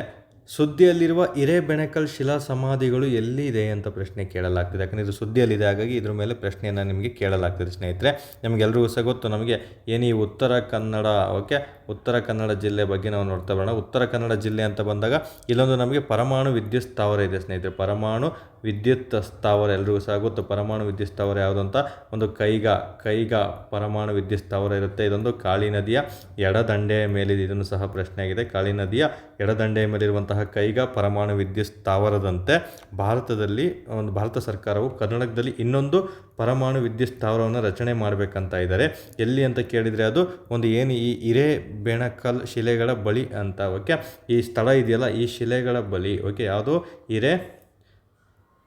ಸುದ್ದಿಯಲ್ಲಿರುವ ಹಿರೇಬೆಣಕಲ್ ಶಿಲಾ ಸಮಾಧಿಗಳು ಎಲ್ಲಿದೆ ಅಂತ ಪ್ರಶ್ನೆ ಕೇಳಲಾಗ್ತಿದೆ. ಯಾಕಂದರೆ ಇದು ಸುದ್ದಿಯಲ್ಲಿದೆ, ಹಾಗಾಗಿ ಇದ್ರ ಮೇಲೆ ಪ್ರಶ್ನೆಯನ್ನು ನಿಮಗೆ ಕೇಳಲಾಗ್ತಿದೆ ಸ್ನೇಹಿತರೆ. ನಮಗೆಲ್ಲರಿಗೂ ಸಹ ಗೊತ್ತು, ನಮಗೆ ಏನು ಈ ಉತ್ತರ ಕನ್ನಡ, ಓಕೆ, ಉತ್ತರ ಕನ್ನಡ ಜಿಲ್ಲೆ ಬಗ್ಗೆ ನಾವು ನೋಡ್ತಾ ಬರೋಣ. ಉತ್ತರ ಕನ್ನಡ ಜಿಲ್ಲೆ ಅಂತ ಬಂದಾಗ ಇಲ್ಲೊಂದು ನಮಗೆ ಪರಮಾಣು ವಿದ್ಯುತ್ ಸ್ಥಾವರ ಇದೆ ಸ್ನೇಹಿತರೆ. ಪರಮಾಣು ವಿದ್ಯುತ್ ಸ್ಥಾವರ ಎಲ್ರಿಗೂ ಸಹ ಗೊತ್ತು. ಪರಮಾಣು ವಿದ್ಯುತ್ ಸ್ಥಾವರ ಯಾವುದಂತ ಒಂದು ಕೈಗಾ ಪರಮಾಣು ವಿದ್ಯುತ್ ಸ್ಥಾವರ ಇರುತ್ತೆ. ಇದೊಂದು ಕಾಳಿ ನದಿಯ ಎಡದಂಡೆಯ ಮೇಲಿದೆ. ಇದನ್ನು ಸಹ ಪ್ರಶ್ನೆ ಆಗಿದೆ. ಕಾಳಿ ನದಿಯ ಎಡದಂಡೆಯ ಮೇಲಿರುವಂತಹ ಕೈಗಾ ಪರಮಾಣು ವಿದ್ಯುತ್ ಸ್ಥಾವರದಂತೆ ಭಾರತ ಸರ್ಕಾರವು ಕರ್ನಾಟಕದಲ್ಲಿ ಇನ್ನೊಂದು ಪರಮಾಣು ವಿದ್ಯುತ್ ಸ್ಥಾವರವನ್ನು ರಚನೆ ಮಾಡಬೇಕಂತ ಇದ್ದಾರೆ. ಎಲ್ಲಿ ಅಂತ ಕೇಳಿದರೆ ಅದು ಒಂದು ಏನು ಈ ಹಿರೇಬೆಣಕಲ್ ಶಿಲೆಗಳ ಬಳಿ ಅಂತ. ಓಕೆ, ಈ ಸ್ಥಳ ಇದೆಯಲ್ಲ, ಈ ಶಿಲೆಗಳ ಬಳಿ, ಓಕೆ, ಯಾವುದು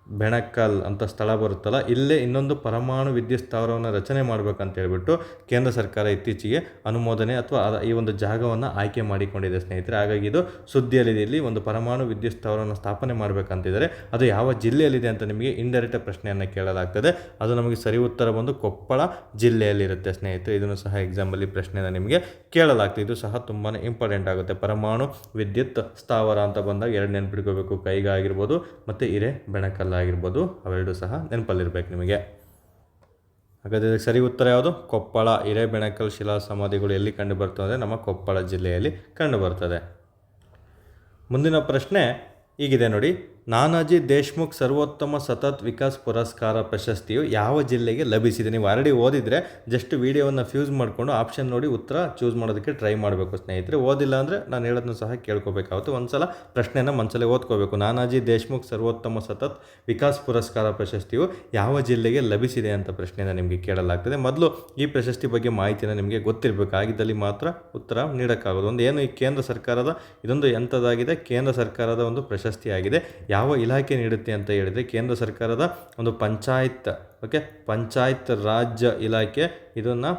ಬೆಣಕಲ್ ಅಂತ ಸ್ಥಳ ಬರುತ್ತಲ್ಲ, ಇಲ್ಲೇ ಇನ್ನೊಂದು ಪರಮಾಣು ವಿದ್ಯುತ್ ಸ್ಥಾವರವನ್ನು ರಚನೆ ಮಾಡಬೇಕಂತ ಹೇಳ್ಬಿಟ್ಟು ಕೇಂದ್ರ ಸರ್ಕಾರ ಇತ್ತೀಚೆಗೆ ಅನುಮೋದನೆ ಅಥವಾ ಈ ಒಂದು ಜಾಗವನ್ನು ಆಯ್ಕೆ ಮಾಡಿಕೊಂಡಿದೆ ಸ್ನೇಹಿತರೆ. ಹಾಗಾಗಿ ಇದು ಸುದ್ದಿಯಲ್ಲಿದೆ. ಇಲ್ಲಿ ಒಂದು ಪರಮಾಣು ವಿದ್ಯುತ್ ಸ್ಥಾವರವನ್ನು ಸ್ಥಾಪನೆ ಮಾಡಬೇಕಂತಿದ್ದಾರೆ. ಅದು ಯಾವ ಜಿಲ್ಲೆಯಲ್ಲಿದೆ ಅಂತ ನಿಮಗೆ ಇಂಡೈರೆಕ್ಟ್ ಪ್ರಶ್ನೆಯನ್ನು ಕೇಳಲಾಗ್ತದೆ. ಅದು ನಮಗೆ ಸರಿ ಉತ್ತರ ಬಂದು ಕೊಪ್ಪಳ ಜಿಲ್ಲೆಯಲ್ಲಿರುತ್ತೆ ಸ್ನೇಹಿತರೆ. ಇದನ್ನು ಸಹ ಎಕ್ಸಾಮಲ್ಲಿ ಪ್ರಶ್ನೆಯನ್ನು ನಿಮಗೆ ಕೇಳಲಾಗ್ತದೆ. ಇದು ಸಹ ತುಂಬಾ ಇಂಪಾರ್ಟೆಂಟ್ ಆಗುತ್ತೆ. ಪರಮಾಣು ವಿದ್ಯುತ್ ಸ್ಥಾವರ ಅಂತ ಬಂದಾಗ ಎರಡು ನೆನಪಿಟ್ಕೋಬೇಕು, ಕೈಗಾ ಆಗಿರ್ಬೋದು ಮತ್ತು ಹಿರೇಬೆಣಕಲ್ ಆಗಿರ್ಬೋದು, ಅವೆರಡು ಸಹ ನೆನಪಲ್ಲಿರ್ಬೇಕು ನಿಮಗೆ. ಹಾಗಾದರೆ ಸರಿ ಉತ್ತರ ಯಾವುದು? ಕೊಪ್ಪಳ. ಹಿರೇಬೆಣಕಲ್ ಶಿಲಾ ಸಮಾಧಿಗಳು ಎಲ್ಲಿ ಕಂಡು ಬರ್ತದೆ ಅಂದರೆ ನಮ್ಮ ಕೊಪ್ಪಳ ಜಿಲ್ಲೆಯಲ್ಲಿ ಕಂಡು ಬರ್ತದೆ. ಮುಂದಿನ ಪ್ರಶ್ನೆ ಹೀಗಿದೆ ನೋಡಿ: ನಾನಾಜಿ ದೇಶ್ಮುಖ್ ಸರ್ವೋತ್ತಮ ಸತತ್ ವಿಕಾಸ್ ಪುರಸ್ಕಾರ ಪ್ರಶಸ್ತಿಯು ಯಾವ ಜಿಲ್ಲೆಗೆ ಲಭಿಸಿದೆ? ನೀವು ಆಲ್ರೆಡಿ ಓದಿದರೆ ಜಸ್ಟ್ ವಿಡಿಯೋವನ್ನು ಫ್ಯೂಸ್ ಮಾಡಿಕೊಂಡು ಆಪ್ಷನ್ ನೋಡಿ ಉತ್ತರ ಚೂಸ್ ಮಾಡೋದಕ್ಕೆ ಟ್ರೈ ಮಾಡಬೇಕು ಸ್ನೇಹಿತರೆ. ಓದಿಲ್ಲ ಅಂದರೆ ನಾನು ಹೇಳೋದನ್ನು ಸಹ ಕೇಳ್ಕೋಬೇಕಾಗುತ್ತೆ. ಒಂದ್ಸಲ ಪ್ರಶ್ನೆಯನ್ನು ಮನಸಲ್ಲೇ ಓದ್ಕೋಬೇಕು. ನಾನಾಜಿ ದೇಶ್ಮುಖ್ ಸರ್ವೋತ್ತಮ ಸತತ್ ವಿಕಾಸ್ ಪುರಸ್ಕಾರ ಪ್ರಶಸ್ತಿಯು ಯಾವ ಜಿಲ್ಲೆಗೆ ಲಭಿಸಿದೆ ಅಂತ ಪ್ರಶ್ನೆಯನ್ನು ನಿಮಗೆ ಕೇಳಲಾಗ್ತದೆ. ಮೊದಲು ಈ ಪ್ರಶಸ್ತಿ ಬಗ್ಗೆ ಮಾಹಿತಿಯನ್ನು ನಿಮಗೆ ಗೊತ್ತಿರಬೇಕಾಗಿದ್ದಲ್ಲಿ ಮಾತ್ರ ಉತ್ತರ ನೀಡೋಕ್ಕಾಗೋದು. ಒಂದು ಏನು ಈ ಕೇಂದ್ರ ಸರ್ಕಾರದ ಇದೊಂದು ಎಂಥದ್ದಾಗಿದೆ, ಕೇಂದ್ರ ಸರ್ಕಾರದ ಒಂದು ಪ್ರಶಸ್ತಿ ಆಗಿದೆ. ಯಾವ ಇಲಾಖೆ ನೀಡುತ್ತೆ ಅಂತ ಹೇಳಿದರೆ ಕೇಂದ್ರ ಸರ್ಕಾರದ ಒಂದು ಪಂಚಾಯತ್ ರಾಜ್ ಇಲಾಖೆ ಇದನ್ನು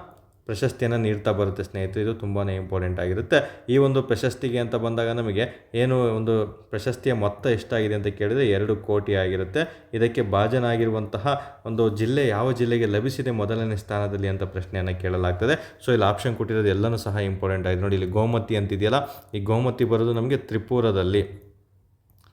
ಪ್ರಶಸ್ತಿಯನ್ನು ನೀಡ್ತಾ ಬರುತ್ತೆ ಸ್ನೇಹಿತರೆ. ಇದು ತುಂಬಾ ಇಂಪಾರ್ಟೆಂಟ್ ಆಗಿರುತ್ತೆ. ಈ ಒಂದು ಪ್ರಶಸ್ತಿಗೆ ಅಂತ ಬಂದಾಗ ನಮಗೆ ಏನು ಒಂದು ಪ್ರಶಸ್ತಿಯ ಮೊತ್ತ ಎಷ್ಟಾಗಿದೆ ಅಂತ ಕೇಳಿದರೆ 2 ಕೋಟಿ ಆಗಿರುತ್ತೆ. ಇದಕ್ಕೆ ಭಾಜನಾಗಿರುವಂತಹ ಒಂದು ಜಿಲ್ಲೆ ಯಾವ ಜಿಲ್ಲೆಗೆ ಲಭಿಸಿದೆ ಮೊದಲನೇ ಸ್ಥಾನದಲ್ಲಿ ಅಂತ ಪ್ರಶ್ನೆಯನ್ನು ಕೇಳಲಾಗ್ತದೆ. ಸೊ ಇಲ್ಲಿ ಆಪ್ಷನ್ ಕೊಟ್ಟಿರೋದು ಎಲ್ಲನೂ ಸಹ ಇಂಪಾರ್ಟೆಂಟ್ ಆಗಿದೆ ನೋಡಿ. ಇಲ್ಲಿ ಗೋಮತಿ ಅಂತಿದೆಯಲ್ಲ, ಈ ಗೋಮತಿ ಬರೋದು ನಮಗೆ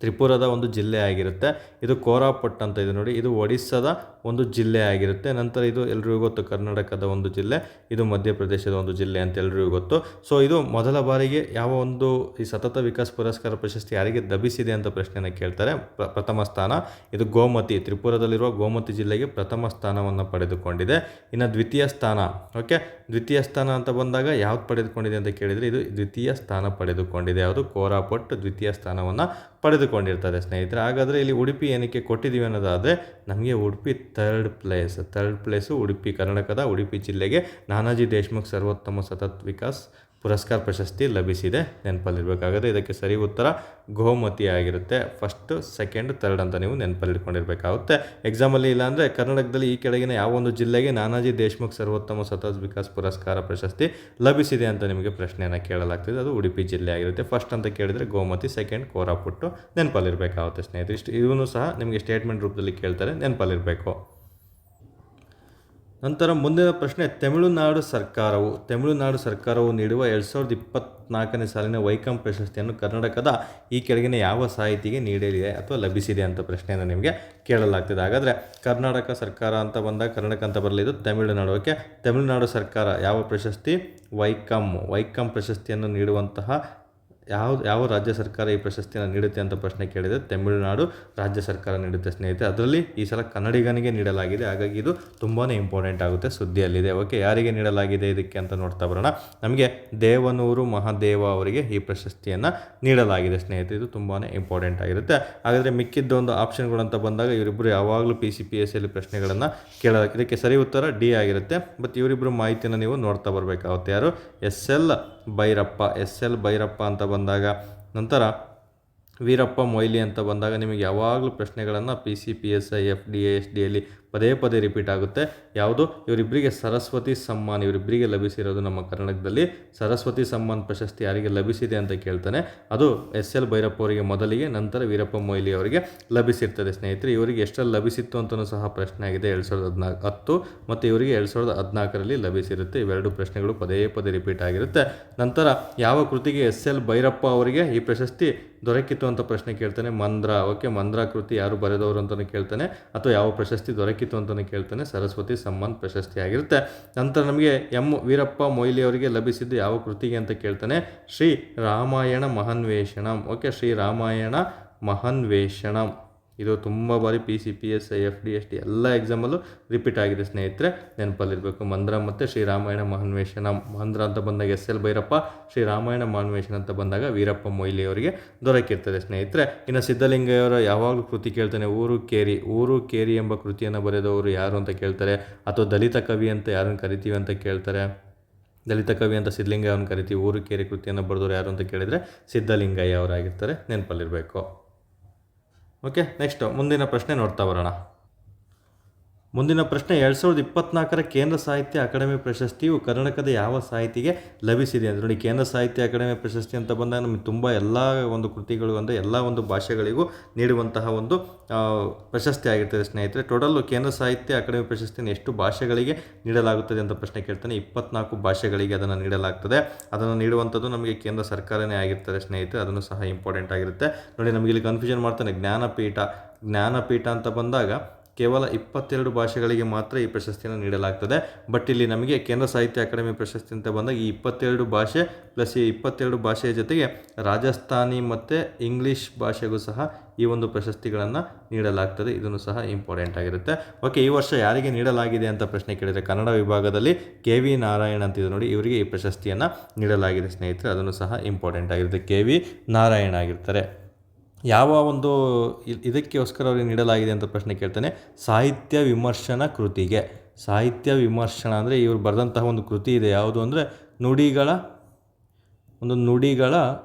ತ್ರಿಪುರದ ಒಂದು ಜಿಲ್ಲೆ ಆಗಿರುತ್ತೆ. ಇದು ಕೋರಾಪುಟ್ ಅಂತ ಇದೆ ನೋಡಿ, ಇದು ಒಡಿಸ್ಸಾದ ಒಂದು ಜಿಲ್ಲೆ ಆಗಿರುತ್ತೆ. ನಂತರ ಇದು ಎಲ್ರಿಗೂ ಗೊತ್ತು ಕರ್ನಾಟಕದ ಒಂದು ಜಿಲ್ಲೆ, ಇದು ಮಧ್ಯಪ್ರದೇಶದ ಒಂದು ಜಿಲ್ಲೆ ಅಂತ ಎಲ್ರಿಗೂ ಗೊತ್ತು. ಸೊ ಇದು ಮೊದಲ ಬಾರಿಗೆ ಯಾವ ಒಂದು ಈ ಸತತ ವಿಕಾಸ್ ಪುರಸ್ಕಾರ ಪ್ರಶಸ್ತಿ ಯಾರಿಗೆ ಲಭಿಸಿದೆ ಅಂತ ಪ್ರಶ್ನೆಯನ್ನು ಕೇಳ್ತಾರೆ. ಪ್ರಥಮ ಸ್ಥಾನ ಇದು ಗೋಮತಿ, ತ್ರಿಪುರದಲ್ಲಿರುವ ಗೋಮತಿ ಜಿಲ್ಲೆಗೆ ಪ್ರಥಮ ಸ್ಥಾನವನ್ನು ಪಡೆದುಕೊಂಡಿದೆ. ಇನ್ನು ದ್ವಿತೀಯ ಸ್ಥಾನ, ಓಕೆ, ದ್ವಿತೀಯ ಸ್ಥಾನ ಅಂತ ಬಂದಾಗ ಯಾವ್ದು ಪಡೆದುಕೊಂಡಿದೆ ಅಂತ ಕೇಳಿದರೆ ಇದು ದ್ವಿತೀಯ ಸ್ಥಾನ ಪಡೆದುಕೊಂಡಿದೆ. ಯಾವುದು? ಕೋರಾಪುಟ್ ದ್ವಿತೀಯ ಸ್ಥಾನವನ್ನು ಪಡೆದುಕೊಂಡಿರ್ತದೆ ಸ್ನೇಹಿತರೆ. ಹಾಗಾದರೆ ಇಲ್ಲಿ ಉಡುಪಿ ಏನಕ್ಕೆ ಕೊಟ್ಟಿದ್ದೀವಿ ಅನ್ನೋದಾದರೆ ನಮಗೆ ಉಡುಪಿ ಥರ್ಡ್ ಪ್ಲೇಸು ಉಡುಪಿ, ಕರ್ನಾಟಕದ ಉಡುಪಿ ಜಿಲ್ಲೆಗೆ ನಾನಾಜಿ ದೇಶ್ಮುಖ್ ಸರ್ವೋತ್ತಮ ಸತತ್ ವಿಕಾಸ್ ಪುರಸ್ಕಾರ ಪ್ರಶಸ್ತಿ ಲಭಿಸಿದೆ, ನೆನಪಲ್ಲಿರಬೇಕಾಗುತ್ತೆ. ಇದಕ್ಕೆ ಸರಿ ಉತ್ತರ ಗೋಮತಿ ಆಗಿರುತ್ತೆ. ಫಸ್ಟ್, ಸೆಕೆಂಡ್, ಥರ್ಡ್ ಅಂತ ನೀವು ನೆನಪಲ್ಲಿಟ್ಕೊಂಡಿರಬೇಕಾಗುತ್ತೆ ಎಕ್ಸಾಮಲ್ಲಿ. ಇಲ್ಲಾಂದರೆ ಕರ್ನಾಟಕದಲ್ಲಿ ಈ ಕೆಳಗಿನ ಯಾವ ಒಂದು ಜಿಲ್ಲೆಗೆ ನಾನಾಜಿ ದೇಶ್ಮುಖ್ ಸರ್ವೋತ್ತಮ ಸತತ್ ವಿಕಾಸ್ ಪುರಸ್ಕಾರ ಪ್ರಶಸ್ತಿ ಲಭಿಸಿದೆ ಅಂತ ನಿಮಗೆ ಪ್ರಶ್ನೆಯನ್ನು ಕೇಳಲಾಗ್ತದೆ. ಅದು ಉಡುಪಿ ಜಿಲ್ಲೆ ಆಗಿರುತ್ತೆ. ಫಸ್ಟ್ ಅಂತ ಕೇಳಿದರೆ ಗೋಮತಿ, ಸೆಕೆಂಡ್ ಕೋರಾಪುಟ್ಟು ನೆನಪಲ್ಲಿರಬೇಕಾಗುತ್ತೆ ಸ್ನೇಹಿತರೆ. ಇವನು ಸಹ ನಿಮಗೆ ಸ್ಟೇಟ್ಮೆಂಟ್ ರೂಪದಲ್ಲಿ ಕೇಳ್ತಾರೆ, ನೆನಪಲ್ಲಿರಬೇಕು. ನಂತರ ಮುಂದಿನ ಪ್ರಶ್ನೆ, ತಮಿಳುನಾಡು ಸರ್ಕಾರವು ನೀಡುವ 2024ನೇ ಸಾಲಿನ ವೈಕಂ ಪ್ರಶಸ್ತಿಯನ್ನು ಕರ್ನಾಟಕದ ಈ ಕೆಳಗಿನ ಯಾವ ಸಾಹಿತಿಗೆ ನೀಡಲಿದೆ ಅಥವಾ ಲಭಿಸಿದೆ ಅಂತ ಪ್ರಶ್ನೆಯನ್ನು ನಿಮಗೆ ಕೇಳಲಾಗ್ತದೆ. ಹಾಗಾದರೆ ಕರ್ನಾಟಕ ಸರ್ಕಾರ ಅಂತ ಬಂದಾಗ ಕರ್ನಾಟಕ ಅಂತ ಬರಲಿದ್ದು ತಮಿಳುನಾಡು. ಓಕೆ, ತಮಿಳುನಾಡು ಸರ್ಕಾರ ಯಾವ ಪ್ರಶಸ್ತಿ? ವೈಕಂ ಪ್ರಶಸ್ತಿಯನ್ನು ನೀಡುವಂತಹ ಯಾವ ರಾಜ್ಯ ಸರ್ಕಾರ ಈ ಪ್ರಶಸ್ತಿಯನ್ನು ನೀಡುತ್ತೆ ಅಂತ ಪ್ರಶ್ನೆ ಕೇಳಿದರೆ ತಮಿಳುನಾಡು ರಾಜ್ಯ ಸರ್ಕಾರ ನೀಡುತ್ತೆ ಸ್ನೇಹಿತರೆ. ಅದರಲ್ಲಿ ಈ ಸಲ ಕನ್ನಡಿಗನಿಗೆ ನೀಡಲಾಗಿದೆ, ಹಾಗಾಗಿ ಇದು ತುಂಬಾ ಇಂಪಾರ್ಟೆಂಟ್ ಆಗುತ್ತೆ, ಸುದ್ದಿಯಲ್ಲಿದೆ. ಓಕೆ, ಯಾರಿಗೆ ನೀಡಲಾಗಿದೆ ಇದಕ್ಕೆ ಅಂತ ನೋಡ್ತಾ ಬರೋಣ. ನಮಗೆ ದೇವನೂರು ಮಹಾದೇವ ಅವರಿಗೆ ಈ ಪ್ರಶಸ್ತಿಯನ್ನು ನೀಡಲಾಗಿದೆ ಸ್ನೇಹಿತರೆ. ಇದು ತುಂಬಾ ಇಂಪಾರ್ಟೆಂಟ್ ಆಗಿರುತ್ತೆ. ಹಾಗಾದರೆ ಮಿಕ್ಕಿದ್ದ ಒಂದು ಆಪ್ಷನ್ಗಳು ಅಂತ ಬಂದಾಗ ಇವರಿಬ್ಬರು ಯಾವಾಗಲೂ PCPSC ಪ್ರಶ್ನೆಗಳನ್ನು ಕೇಳಲಾಗಿದೆ. ಇದಕ್ಕೆ ಸರಿ ಉತ್ತರ ಡಿ ಆಗಿರುತ್ತೆ. ಬಟ್ ಇವರಿಬ್ಬರು ಮಾಹಿತಿಯನ್ನು ನೀವು ನೋಡ್ತಾ ಬರಬೇಕಾಗುತ್ತೆ. ಯಾರು? SL ಭೈರಪ್ಪ ಅಂತ ಬಂದಾಗ, ನಂತರ ವೀರಪ್ಪ ಮೊಯ್ಲಿ ಅಂತ ಬಂದಾಗ ನಿಮಗೆ ಯಾವಾಗಲೂ ಪ್ರಶ್ನೆಗಳನ್ನು PCPSI FDA SDಯಲ್ಲಿ ಪದೇ ರಿಪೀಟ್ ಆಗುತ್ತೆ. ಯಾವುದು? ಇವರಿಬ್ಬರಿಗೆ ಸರಸ್ವತಿ ಸಮ್ಮಾನ್ ಇವರಿಬ್ಬರಿಗೆ ಲಭಿಸಿರೋದು ನಮ್ಮ ಕರ್ನಾಟಕದಲ್ಲಿ. ಸರಸ್ವತಿ ಸಮ್ಮಾನ್ ಪ್ರಶಸ್ತಿ ಯಾರಿಗೆ ಲಭಿಸಿದೆ ಅಂತ ಕೇಳ್ತಾನೆ. ಅದು SL ಭೈರಪ್ಪ ಅವರಿಗೆ ಮೊದಲಿಗೆ, ನಂತರ ವೀರಪ್ಪ ಮೊಯ್ಲಿ ಅವರಿಗೆ ಲಭಿಸಿರ್ತದೆ ಸ್ನೇಹಿತರೆ. ಇವರಿಗೆ ಎಷ್ಟರಲ್ಲಿ ಲಭಿಸಿತ್ತು ಅಂತಲೂ ಸಹ ಪ್ರಶ್ನೆ ಆಗಿದೆ. 2010 ಮತ್ತು ಇವರಿಗೆ 2014ರಲ್ಲಿ ಲಭಿಸಿರುತ್ತೆ. ಇವೆರಡು ಪ್ರಶ್ನೆಗಳು ಪದೇ ರಿಪೀಟ್ ಆಗಿರುತ್ತೆ. ನಂತರ ಯಾವ ಕೃತಿಗೆ SL ಭೈರಪ್ಪ ಅವರಿಗೆ ಈ ಪ್ರಶಸ್ತಿ ದೊರಕಿತ್ತು ಅಂತ ಪ್ರಶ್ನೆ ಕೇಳ್ತಾನೆ. ಮಂದ್ರ. ಓಕೆ, ಮಂದ್ರ ಕೃತಿ ಯಾರು ಬರೆದವರು ಅಂತಲೂ ಕೇಳ್ತಾನೆ, ಅಥವಾ ಯಾವ ಪ್ರಶಸ್ತಿ ದೊರಕಿತ್ತು ಅಂತಲೂ ಕೇಳ್ತಾನೆ. ಸರಸ್ವತಿ ಸಮ್ಮಾನ್ ಪ್ರಶಸ್ತಿ ಆಗಿರುತ್ತೆ. ನಂತರ ನಮಗೆ ವೀರಪ್ಪ ಮೊಯ್ಲಿ ಅವರಿಗೆ ಲಭಿಸಿದ್ದು ಯಾವ ಕೃತಿಗೆ ಅಂತ ಕೇಳ್ತಾನೆ. ಶ್ರೀ ರಾಮಾಯಣ ಮಹಾನ್ವೇಷಣಂ. ಓಕೆ, ಶ್ರೀ ರಾಮಾಯಣ ಮಹಾನ್ವೇಷಣಂ ಇದು ತುಂಬ ಬಾರಿ PCPSI FD ST ಎಲ್ಲ ಎಕ್ಸಾಮಲ್ಲೂ ರಿಪೀಟ್ ಆಗಿದೆ ಸ್ನೇಹಿತರೆ, ನೆನಪಲ್ಲಿರಬೇಕು. ಮಂದ್ರ ಮತ್ತು ಶ್ರೀರಾಮಾಯಣ ಮಹಾನ್ವೇಷಣ. ಮಂದ್ರ ಅಂತ ಬಂದಾಗ SL ಭೈರಪ್ಪ, ಶ್ರೀರಾಮಾಯಣ ಮಹಾನ್ವೇಷಣ ಅಂತ ಬಂದಾಗ ವೀರಪ್ಪ ಮೊಯ್ಲಿ ಅವರಿಗೆ ದೊರಕಿರ್ತದೆ ಸ್ನೇಹಿತರೆ. ಇನ್ನು ಸಿದ್ಧಲಿಂಗಯ್ಯವರ ಯಾವಾಗಲೂ ಕೃತಿ ಕೇಳ್ತಾನೆ. ಊರು ಕೇರಿ ಎಂಬ ಕೃತಿಯನ್ನು ಬರೆದವರು ಯಾರು ಅಂತ ಕೇಳ್ತಾರೆ, ಅಥವಾ ದಲಿತ ಕವಿ ಅಂತ ಯಾರನ್ನು ಕರಿತೀವಿ ಅಂತ ಕೇಳ್ತಾರೆ. ದಲಿತ ಕವಿ ಅಂತ ಸಿದ್ಧಲಿಂಗಯ್ಯವನ್ನು ಕರಿತೀವಿ. ಊರು ಕೇರಿ ಕೃತಿಯನ್ನು ಬರೆದವರು ಯಾರು ಅಂತ ಕೇಳಿದರೆ ಸಿದ್ಧಲಿಂಗಯ್ಯ ಅವರಾಗಿರ್ತಾರೆ, ನೆನಪಲ್ಲಿರಬೇಕು. ಓಕೆ, ನೆಕ್ಸ್ಟ್ ಮುಂದಿನ ಪ್ರಶ್ನೆ ನೋಡ್ತಾ ಬರೋಣ. ಮುಂದಿನ ಪ್ರಶ್ನೆ, 2024ರ ಕೇಂದ್ರ ಸಾಹಿತ್ಯ ಅಕಾಡೆಮಿ ಪ್ರಶಸ್ತಿಯು ಕರ್ನಾಟಕದ ಯಾವ ಸಾಹಿತಿಗೆ ಲಭಿಸಿದೆ ಅಂತ ನೋಡಿ. ಕೇಂದ್ರ ಸಾಹಿತ್ಯ ಅಕಾಡೆಮಿ ಪ್ರಶಸ್ತಿ ಅಂತ ಬಂದಾಗ ನಮಗೆ ತುಂಬ ಎಲ್ಲ ಒಂದು ಕೃತಿಗಳು ಅಂದರೆ ಎಲ್ಲ ಒಂದು ಭಾಷೆಗಳಿಗೂ ನೀಡುವಂತಹ ಒಂದು ಪ್ರಶಸ್ತಿ ಆಗಿರ್ತದೆ ಸ್ನೇಹಿತರೆ. ಟೋಟಲ್ಲು ಕೇಂದ್ರ ಸಾಹಿತ್ಯ ಅಕಾಡೆಮಿ ಪ್ರಶಸ್ತಿಯನ್ನು ಎಷ್ಟು ಭಾಷೆಗಳಿಗೆ ನೀಡಲಾಗುತ್ತದೆ ಅಂತ ಪ್ರಶ್ನೆ ಕೇಳ್ತಾನೆ. 24 ಭಾಷೆಗಳಿಗೆ ಅದನ್ನು ನೀಡಲಾಗ್ತದೆ. ಅದನ್ನು ನೀಡುವಂಥದ್ದು ನಮಗೆ ಕೇಂದ್ರ ಸರ್ಕಾರನೇ ಆಗಿರ್ತಾರೆ ಸ್ನೇಹಿತರೆ. ಅದನ್ನು ಸಹ ಇಂಪಾರ್ಟೆಂಟ್ ಆಗಿರುತ್ತೆ ನೋಡಿ. ನಮಗೆ ಇಲ್ಲಿ ಕನ್ಫ್ಯೂಷನ್ ಮಾಡ್ತಾನೆ. ಜ್ಞಾನಪೀಠ ಅಂತ ಬಂದಾಗ ಕೇವಲ 22 ಭಾಷೆಗಳಿಗೆ ಮಾತ್ರ ಈ ಪ್ರಶಸ್ತಿಯನ್ನು ನೀಡಲಾಗ್ತದೆ. ಬಟ್ ಇಲ್ಲಿ ನಮಗೆ ಕೇಂದ್ರ ಸಾಹಿತ್ಯ ಅಕಾಡೆಮಿ ಪ್ರಶಸ್ತಿ ಅಂತ ಬಂದಾಗ ಈ 22 ಭಾಷೆ ಪ್ಲಸ್ ಈ 22 ಭಾಷೆಯ ಜೊತೆಗೆ ರಾಜಸ್ಥಾನಿ ಮತ್ತು ಇಂಗ್ಲೀಷ್ ಭಾಷೆಗೂ ಸಹ ಈ ಒಂದು ಪ್ರಶಸ್ತಿಗಳನ್ನು ನೀಡಲಾಗ್ತದೆ. ಇದನ್ನು ಸಹ ಇಂಪಾರ್ಟೆಂಟ್ ಆಗಿರುತ್ತೆ. ಓಕೆ, ಈ ವರ್ಷ ಯಾರಿಗೆ ನೀಡಲಾಗಿದೆ ಅಂತ ಪ್ರಶ್ನೆ ಕೇಳಿದರೆ ಕನ್ನಡ ವಿಭಾಗದಲ್ಲಿ KV ನಾರಾಯಣ್ ಅಂತಿದೆ ನೋಡಿ, ಇವರಿಗೆ ಈ ಪ್ರಶಸ್ತಿಯನ್ನು ನೀಡಲಾಗಿದೆ ಸ್ನೇಹಿತರೆ. ಅದನ್ನು ಸಹ ಇಂಪಾರ್ಟೆಂಟ್ ಆಗಿರುತ್ತೆ. KV ನಾರಾಯಣ್ ಆಗಿರ್ತಾರೆ. ಯಾವ ಒಂದು ಇದಕ್ಕೋಸ್ಕರ ಅವರಿಗೆ ನೀಡಲಾಗಿದೆ ಅಂತ ಪ್ರಶ್ನೆ ಕೇಳ್ತಾನೆ. ಸಾಹಿತ್ಯ ವಿಮರ್ಶನ ಕೃತಿಗೆ. ಸಾಹಿತ್ಯ ವಿಮರ್ಶನ ಅಂದರೆ ಇವರು ಬರೆದಂತಹ ಒಂದು ಕೃತಿ ಇದೆ. ಯಾವುದು ಅಂದರೆ ನುಡಿಗಳ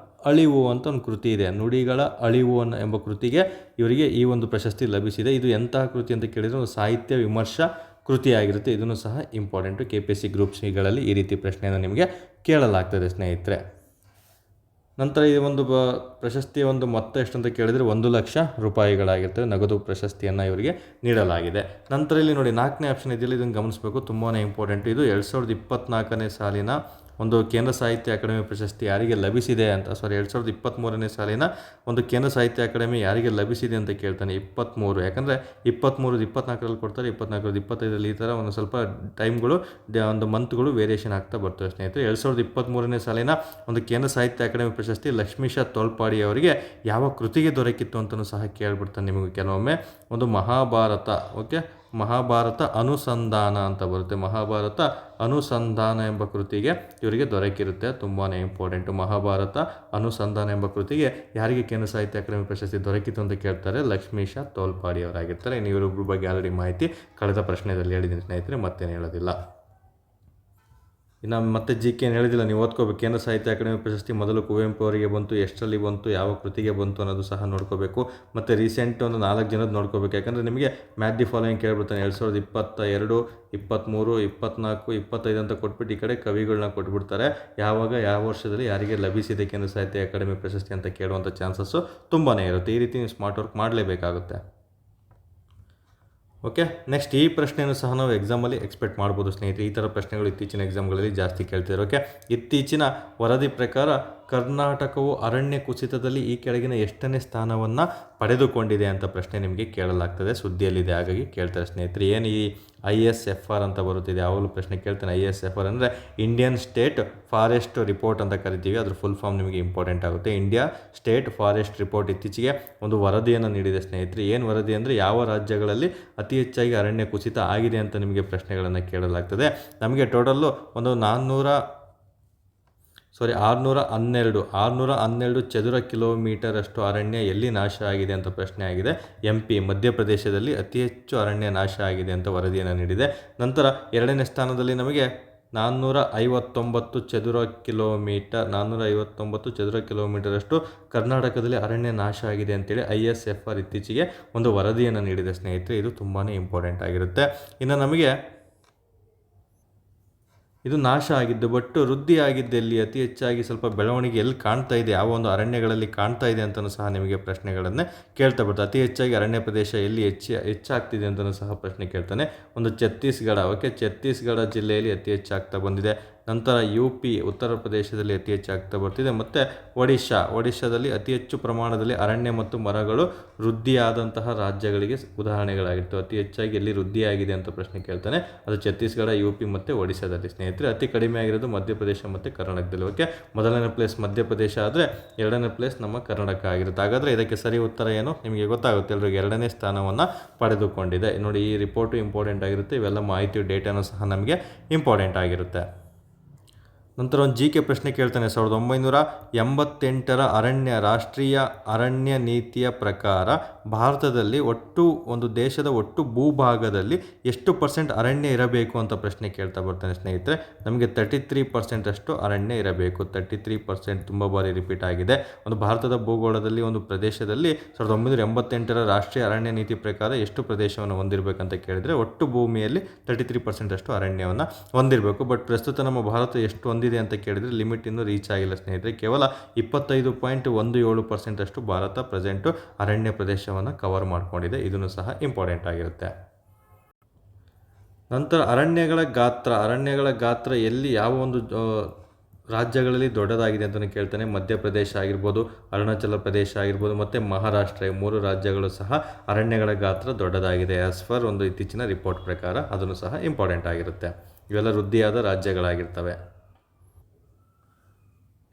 ಅಳಿವು ಅಂತ ಒಂದು ಕೃತಿ ಇದೆ. ನುಡಿಗಳ ಅಳಿವು ಎಂಬ ಕೃತಿಗೆ ಇವರಿಗೆ ಈ ಒಂದು ಪ್ರಶಸ್ತಿ ಲಭಿಸಿದೆ. ಇದು ಎಂತಹ ಕೃತಿ ಅಂತ ಕೇಳಿದರೆ ಒಂದು ಸಾಹಿತ್ಯ ವಿಮರ್ಶಾ ಕೃತಿಯಾಗಿರುತ್ತೆ. ಇದನ್ನು ಸಹ ಇಂಪಾರ್ಟೆಂಟು. KPSC ಗ್ರೂಪ್ ಸಿಗಳಲ್ಲಿ ಈ ರೀತಿ ಪ್ರಶ್ನೆಯನ್ನು ನಿಮಗೆ ಕೇಳಲಾಗ್ತದೆ ಸ್ನೇಹಿತರೆ. ನಂತರ ಈ ಒಂದು ಪ್ರಶಸ್ತಿಯ ಒಂದು ಮೊತ್ತ ಎಷ್ಟು ಅಂತ ಕೇಳಿದರೆ 1 ಲಕ್ಷ ರೂಪಾಯಿಗಳಾಗಿರ್ತದೆ. ನಗದು ಪ್ರಶಸ್ತಿಯನ್ನು ಇವರಿಗೆ ನೀಡಲಾಗಿದೆ. ನಂತರ ಇಲ್ಲಿ ನೋಡಿ 4ನೇ ಆಪ್ಷನ್ ಇದೆಯಲ್ಲ, ಇದನ್ನು ಗಮನಿಸಬೇಕು, ತುಂಬಾ ಇಂಪಾರ್ಟೆಂಟ್. ಇದು 2024ನೇ ಸಾಲಿನ ಒಂದು ಕೇಂದ್ರ ಸಾಹಿತ್ಯ ಅಕಾಡೆಮಿ ಪ್ರಶಸ್ತಿ ಯಾರಿಗೆ ಲಭಿಸಿದೆ ಅಂತ 2023ನೇ ಸಾಲಿನ ಒಂದು ಕೇಂದ್ರ ಸಾಹಿತ್ಯ ಅಕಾಡೆಮಿ ಯಾರಿಗೆ ಲಭಿಸಿದೆ ಅಂತ ಕೇಳ್ತಾನೆ. 23. ಯಾಕಂದರೆ 23 24ರಲ್ಲಿ ಕೊಡ್ತಾರೆ, 24 25ರಲ್ಲಿ ಈ ಥರ ಒಂದು ಸ್ವಲ್ಪ ಟೈಮ್ಗಳು ಒಂದು ಮಂತ್ಗಳು ವೇರಿಯೇಷನ್ ಆಗ್ತಾ ಬರ್ತವೆ ಸ್ನೇಹಿತರೆ. 2023ನೇ ಸಾಲಿನ ಒಂದು ಕೇಂದ್ರ ಸಾಹಿತ್ಯ ಅಕಾಡೆಮಿ ಪ್ರಶಸ್ತಿ ಲಕ್ಷ್ಮೀಶ ತೋಳ್ಪಾಡಿ ಅವರಿಗೆ ಯಾವ ಕೃತಿಗೆ ದೊರಕಿತ್ತು ಅಂತಲೂ ಸಹ ಕೇಳ್ಬಿಡ್ತಾನೆ ನಿಮಗೆ ಕೆಲವೊಮ್ಮೆ. ಒಂದು ಮಹಾಭಾರತ ಅನುಸಂಧಾನ ಅಂತ ಬರುತ್ತೆ. ಮಹಾಭಾರತ ಅನುಸಂಧಾನ ಎಂಬ ಕೃತಿಗೆ ಇವರಿಗೆ ದೊರಕಿರುತ್ತೆ. ತುಂಬಾ ಇಂಪಾರ್ಟೆಂಟು. ಮಹಾಭಾರತ ಅನುಸಂಧಾನ ಎಂಬ ಕೃತಿಗೆ ಯಾರಿಗೆ ಕೇಂದ್ರ ಸಾಹಿತ್ಯ ಅಕಾಡೆಮಿ ಪ್ರಶಸ್ತಿ ದೊರಕಿತು ಅಂತ ಕೇಳ್ತಾರೆ. ಲಕ್ಷ್ಮೀಶ ತೋಳ್ಪಾಡಿ ಅವರಾಗಿರ್ತಾರೆ. ಇವರೊಬ್ಬರ ಬಗ್ಗೆ ಆಲ್ರೆಡಿ ಮಾಹಿತಿ ಕಳೆದ ಪ್ರಶ್ನೆಯಲ್ಲಿ ಹೇಳಿದ್ದೀನಿ ಸ್ನೇಹಿತರೆ, ಮತ್ತೇನು ಹೇಳೋದಿಲ್ಲ. ಇನ್ನು ಮತ್ತೆ GK ಏನು ಹೇಳಿದಿಲ್ಲ, ನೀವು ಓದ್ಕೋಬೇಕು. ಕೇಂದ್ರ ಸಾಹಿತ್ಯ ಅಕಾಡೆಮಿ ಪ್ರಶಸ್ತಿ ಮೊದಲು ಕುವೆಂಪು ಅವರಿಗೆ ಬಂತು, ಎಷ್ಟರಲ್ಲಿ ಬಂತು, ಯಾವ ಕೃತಿಗೆ ಬಂತು ಅನ್ನೋದು ಸಹ ನೋಡ್ಕೋಬೇಕು. ಮತ್ತು ರೀಸೆಂಟ್ ಒಂದು 4 ಜನದ್ದು ನೋಡ್ಕೋಬೇಕು. ಯಾಕಂದರೆ ನಿಮಗೆ ಮ್ಯಾಚ್ ದಿ ಫಾಲೋಯಿಂಗ್ ಕೇಳ್ಬಿಡ್ತಾನೆ. 2022, 23, 24, 25 ಅಂತ ಕೊಟ್ಬಿಟ್ಟು ಈ ಕಡೆ ಕವಿಗಳನ್ನ ಕೊಟ್ಬಿಡ್ತಾರೆ. ಯಾವ ವರ್ಷದಲ್ಲಿ ಯಾರಿಗೆ ಲಭಿಸಿದೆ ಕೇಂದ್ರ ಸಾಹಿತ್ಯ ಅಕಾಡೆಮಿ ಪ್ರಶಸ್ತಿ ಅಂತ ಕೇಳುವಂಥ ಚಾನ್ಸಸ್ಸು ತುಂಬಾ ಇರುತ್ತೆ. ಈ ರೀತಿ ನೀವು ಸ್ಮಾರ್ಟ್ ವರ್ಕ್ ಮಾಡಲೇಬೇಕಾಗುತ್ತೆ. ಓಕೆ, ನೆಕ್ಸ್ಟ್ ಈ ಪ್ರಶ್ನೆಯನ್ನು ಸಹ ನಾವು ಎಕ್ಸಾಮಲ್ಲಿ ಎಕ್ಸ್ಪೆಕ್ಟ್ ಮಾಡ್ಬೋದು ಸ್ನೇಹಿತರೆ. ಈ ಥರ ಪ್ರಶ್ನೆಗಳು ಇತ್ತೀಚಿನ ಎಕ್ಸಾಮ್ಗಳಲ್ಲಿ ಜಾಸ್ತಿ ಕೇಳ್ತಿದ್ದಾರೆ. ಓಕೆ, ಇತ್ತೀಚಿನ ವರದಿ ಪ್ರಕಾರ ಕರ್ನಾಟಕವು ಅರಣ್ಯ ಕುಸಿತದಲ್ಲಿ ಈ ಕೆಳಗಿನ ಎಷ್ಟನೇ ಸ್ಥಾನವನ್ನು ಪಡೆದುಕೊಂಡಿದೆ ಅಂತ ಪ್ರಶ್ನೆ ನಿಮಗೆ ಕೇಳಲಾಗ್ತದೆ, ಸುದ್ದಿಯಲ್ಲಿದೆ, ಹಾಗಾಗಿ ಕೇಳ್ತಾರೆ ಸ್ನೇಹಿತರೆ. ಏನು ಈ ISFR ಅಂತ ಬರುತ್ತಿದೆ, ಯಾವಾಗಲೂ ಪ್ರಶ್ನೆ ಕೇಳ್ತಾನೆ. ISFR ಅಂದರೆ ಇಂಡಿಯನ್ ಸ್ಟೇಟ್ ಫಾರೆಸ್ಟ್ ರಿಪೋರ್ಟ್ ಅಂತ ಕರಿತೀವಿ. ಅದ್ರ ಫುಲ್ ಫಾರ್ಮ್ ನಿಮಗೆ ಇಂಪಾರ್ಟೆಂಟ್ ಆಗುತ್ತೆ. ಇಂಡಿಯಾ ಸ್ಟೇಟ್ ಫಾರೆಸ್ಟ್ ರಿಪೋರ್ಟ್ ಇತ್ತೀಚೆಗೆ ಒಂದು ವರದಿಯನ್ನು ನೀಡಿದೆ ಸ್ನೇಹಿತರೆ. ಏನು ವರದಿ ಅಂದರೆ ಯಾವ ರಾಜ್ಯಗಳಲ್ಲಿ ಅತಿ ಹೆಚ್ಚಾಗಿ ಅರಣ್ಯ ಕುಸಿತ ಆಗಿದೆ ಅಂತ ನಿಮಗೆ ಪ್ರಶ್ನೆಗಳನ್ನು ಕೇಳಲಾಗ್ತದೆ. ನಮಗೆ ಟೋಟಲ್ಲು ಒಂದು 612 ಚದುರ ಕಿಲೋಮೀಟರ್ ಅಷ್ಟು ಅರಣ್ಯ ಎಲ್ಲಿ ನಾಶ ಆಗಿದೆ ಅಂತ ಪ್ರಶ್ನೆ ಆಗಿದೆ. MP ಮಧ್ಯಪ್ರದೇಶದಲ್ಲಿ ಅತಿ ಹೆಚ್ಚು ಅರಣ್ಯ ನಾಶ ಆಗಿದೆ ಅಂತ ವರದಿಯನ್ನು ನೀಡಿದೆ. ನಂತರ ಎರಡನೇ ಸ್ಥಾನದಲ್ಲಿ ನಮಗೆ 459 ಚದುರ ಕಿಲೋಮೀಟರ್ ಅಷ್ಟು ಕರ್ನಾಟಕದಲ್ಲಿ ಅರಣ್ಯ ನಾಶ ಆಗಿದೆ ಅಂತೇಳಿ ISFR ಇತ್ತೀಚೆಗೆ ಒಂದು ವರದಿಯನ್ನು ನೀಡಿದೆ ಸ್ನೇಹಿತರೆ. ಇದು ತುಂಬಾ ಇಂಪಾರ್ಟೆಂಟ್ ಆಗಿರುತ್ತೆ. ಇನ್ನು ನಮಗೆ ಇದು ನಾಶ ಆಗಿದ್ದು, ಬಟ್ ವೃದ್ಧಿ ಆಗಿದ್ದೆಲ್ಲಿ, ಅತಿ ಹೆಚ್ಚಾಗಿ ಸ್ವಲ್ಪ ಬೆಳವಣಿಗೆ ಎಲ್ಲಿ ಕಾಣ್ತಾ ಇದೆ, ಯಾವ ಒಂದು ಅರಣ್ಯಗಳಲ್ಲಿ ಕಾಣ್ತಾ ಇದೆ ಅಂತಲೂ ಸಹ ನಿಮಗೆ ಪ್ರಶ್ನೆಗಳನ್ನೇ ಕೇಳ್ತಾ ಬರ್ತಾರೆ. ಅತಿ ಹೆಚ್ಚಾಗಿ ಅರಣ್ಯ ಪ್ರದೇಶ ಎಲ್ಲಿ ಹೆಚ್ಚಾಗ್ತಿದೆ ಅಂತಲೂ ಸಹ ಪ್ರಶ್ನೆ ಕೇಳ್ತಾನೆ. ಒಂದು ಛತ್ತೀಸ್ಗಢ. ಓಕೆ, ಛತ್ತೀಸ್ಗಢ ಜಿಲ್ಲೆಯಲ್ಲಿ ಅತಿ ಹೆಚ್ಚಾಗ್ತಾ ಬಂದಿದೆ. ನಂತರ UP ಉತ್ತರ ಪ್ರದೇಶದಲ್ಲಿ ಅತಿ ಹೆಚ್ಚಾಗ್ತಾ ಬರ್ತಿದೆ. ಮತ್ತು ಒಡಿಶಾದಲ್ಲಿ ಅತಿ ಹೆಚ್ಚು ಪ್ರಮಾಣದಲ್ಲಿ ಅರಣ್ಯ ಮತ್ತು ಮರಗಳು ವೃದ್ಧಿಯಾದಂತಹ ರಾಜ್ಯಗಳಿಗೆ ಉದಾಹರಣೆಗಳಾಗಿರ್ತವೆ. ಅತಿ ಹೆಚ್ಚಾಗಿ ಎಲ್ಲಿ ವೃದ್ಧಿಯಾಗಿದೆ ಅಂತ ಪ್ರಶ್ನೆ ಕೇಳ್ತಾನೆ. ಅದು ಛತ್ತೀಸ್ಗಢ, UP ಮತ್ತು ಒಡಿಶಾದಲ್ಲಿ ಸ್ನೇಹಿತರೆ. ಅತಿ ಕಡಿಮೆ ಆಗಿರೋದು ಮಧ್ಯಪ್ರದೇಶ ಮತ್ತು ಕರ್ನಾಟಕದಲ್ಲಿ. ಓಕೆ, ಮೊದಲನೇ ಪ್ಲೇಸ್ ಮಧ್ಯಪ್ರದೇಶ ಆದರೆ ಎರಡನೇ ಪ್ಲೇಸ್ ನಮ್ಮ ಕರ್ನಾಟಕ ಆಗಿರುತ್ತೆ. ಹಾಗಾದರೆ ಇದಕ್ಕೆ ಸರಿ ಉತ್ತರ ಏನು ನಿಮಗೆ ಗೊತ್ತಾಗುತ್ತೆ. ಎಲ್ಲರಿಗೂ ಎರಡನೇ ಸ್ಥಾನವನ್ನು ಪಡೆದುಕೊಂಡಿದೆ. ನೋಡಿ, ಈ ರಿಪೋರ್ಟು ಇಂಪಾರ್ಟೆಂಟ್ ಆಗಿರುತ್ತೆ. ಇವೆಲ್ಲ ಮಾಹಿತಿ ಡೇಟಾನು ಸಹ ನಮಗೆ ಇಂಪಾರ್ಟೆಂಟ್ ಆಗಿರುತ್ತೆ. ನಂತರ ಒಂದು GK ಪ್ರಶ್ನೆ ಕೇಳ್ತಾನೆ. 1988 ರಾಷ್ಟ್ರೀಯ ಅರಣ್ಯ ನೀತಿಯ ಪ್ರಕಾರ ಭಾರತದಲ್ಲಿ ಒಂದು ದೇಶದ ಒಟ್ಟು ಭೂಭಾಗದಲ್ಲಿ ಎಷ್ಟು % ಅರಣ್ಯ ಇರಬೇಕು ಅಂತ ಪ್ರಶ್ನೆ ಕೇಳ್ತಾ ಬರ್ತಾನೆ ಸ್ನೇಹಿತರೆ. ನಮಗೆ 33% ಅಷ್ಟು ಅರಣ್ಯ ಇರಬೇಕು. 33% ತುಂಬ ಬಾರಿ ರಿಪೀಟ್ ಆಗಿದೆ. ಒಂದು ಭಾರತದ ಭೂಗೋಳದಲ್ಲಿ ಒಂದು ಪ್ರದೇಶದಲ್ಲಿ 1988 ರಾಷ್ಟ್ರೀಯ ಅರಣ್ಯ ನೀತಿ ಪ್ರಕಾರ ಎಷ್ಟು ಪ್ರದೇಶವನ್ನು ಹೊಂದಿರಬೇಕಂತ ಕೇಳಿದರೆ ಒಟ್ಟು ಭೂಮಿಯಲ್ಲಿ 33% ಅಷ್ಟು ಅರಣ್ಯವನ್ನು ಹೊಂದಿರಬೇಕು. ಬಟ್ ಪ್ರಸ್ತುತ ನಮ್ಮ ಭಾರತ ಎಷ್ಟು ಹೊಂದಿದೆ ಅಂತ ಕೇಳಿದರೆ ಲಿಮಿಟ್ ಇನ್ನೂ ರೀಚ್ ಆಗಿಲ್ಲ ಸ್ನೇಹಿತರೆ. ಕೇವಲ 25.17% ಅಷ್ಟು ಭಾರತ ಪ್ರೆಸೆಂಟು ಅರಣ್ಯ ಪ್ರದೇಶವನ್ನು ಕವರ್ ಮಾಡ್ಕೊಂಡಿದೆ. ಇದನ್ನು ಸಹ ಇಂಪಾರ್ಟೆಂಟ್ ಆಗಿರುತ್ತೆ. ನಂತರ ಅರಣ್ಯಗಳ ಗಾತ್ರ ಎಲ್ಲಿ ಯಾವ ಒಂದು ರಾಜ್ಯಗಳಲ್ಲಿ ದೊಡ್ಡದಾಗಿದೆ ಅಂತಲೂ ಕೇಳ್ತಾನೆ. ಮಧ್ಯಪ್ರದೇಶ ಆಗಿರ್ಬೋದು, ಅರುಣಾಚಲ ಪ್ರದೇಶ ಆಗಿರ್ಬೋದು ಮತ್ತು ಮಹಾರಾಷ್ಟ್ರ, 3 ರಾಜ್ಯಗಳು ಸಹ ಅರಣ್ಯಗಳ ಗಾತ್ರ ದೊಡ್ಡದಾಗಿದೆ ಆಸ್ ಫರ್ ಒಂದು ಇತ್ತೀಚಿನ ರಿಪೋರ್ಟ್ ಪ್ರಕಾರ. ಅದನ್ನು ಸಹ ಇಂಪಾರ್ಟೆಂಟ್ ಆಗಿರುತ್ತೆ. ಇವೆಲ್ಲ ವೃದ್ಧಿಯಾದ ರಾಜ್ಯಗಳಾಗಿರ್ತವೆ.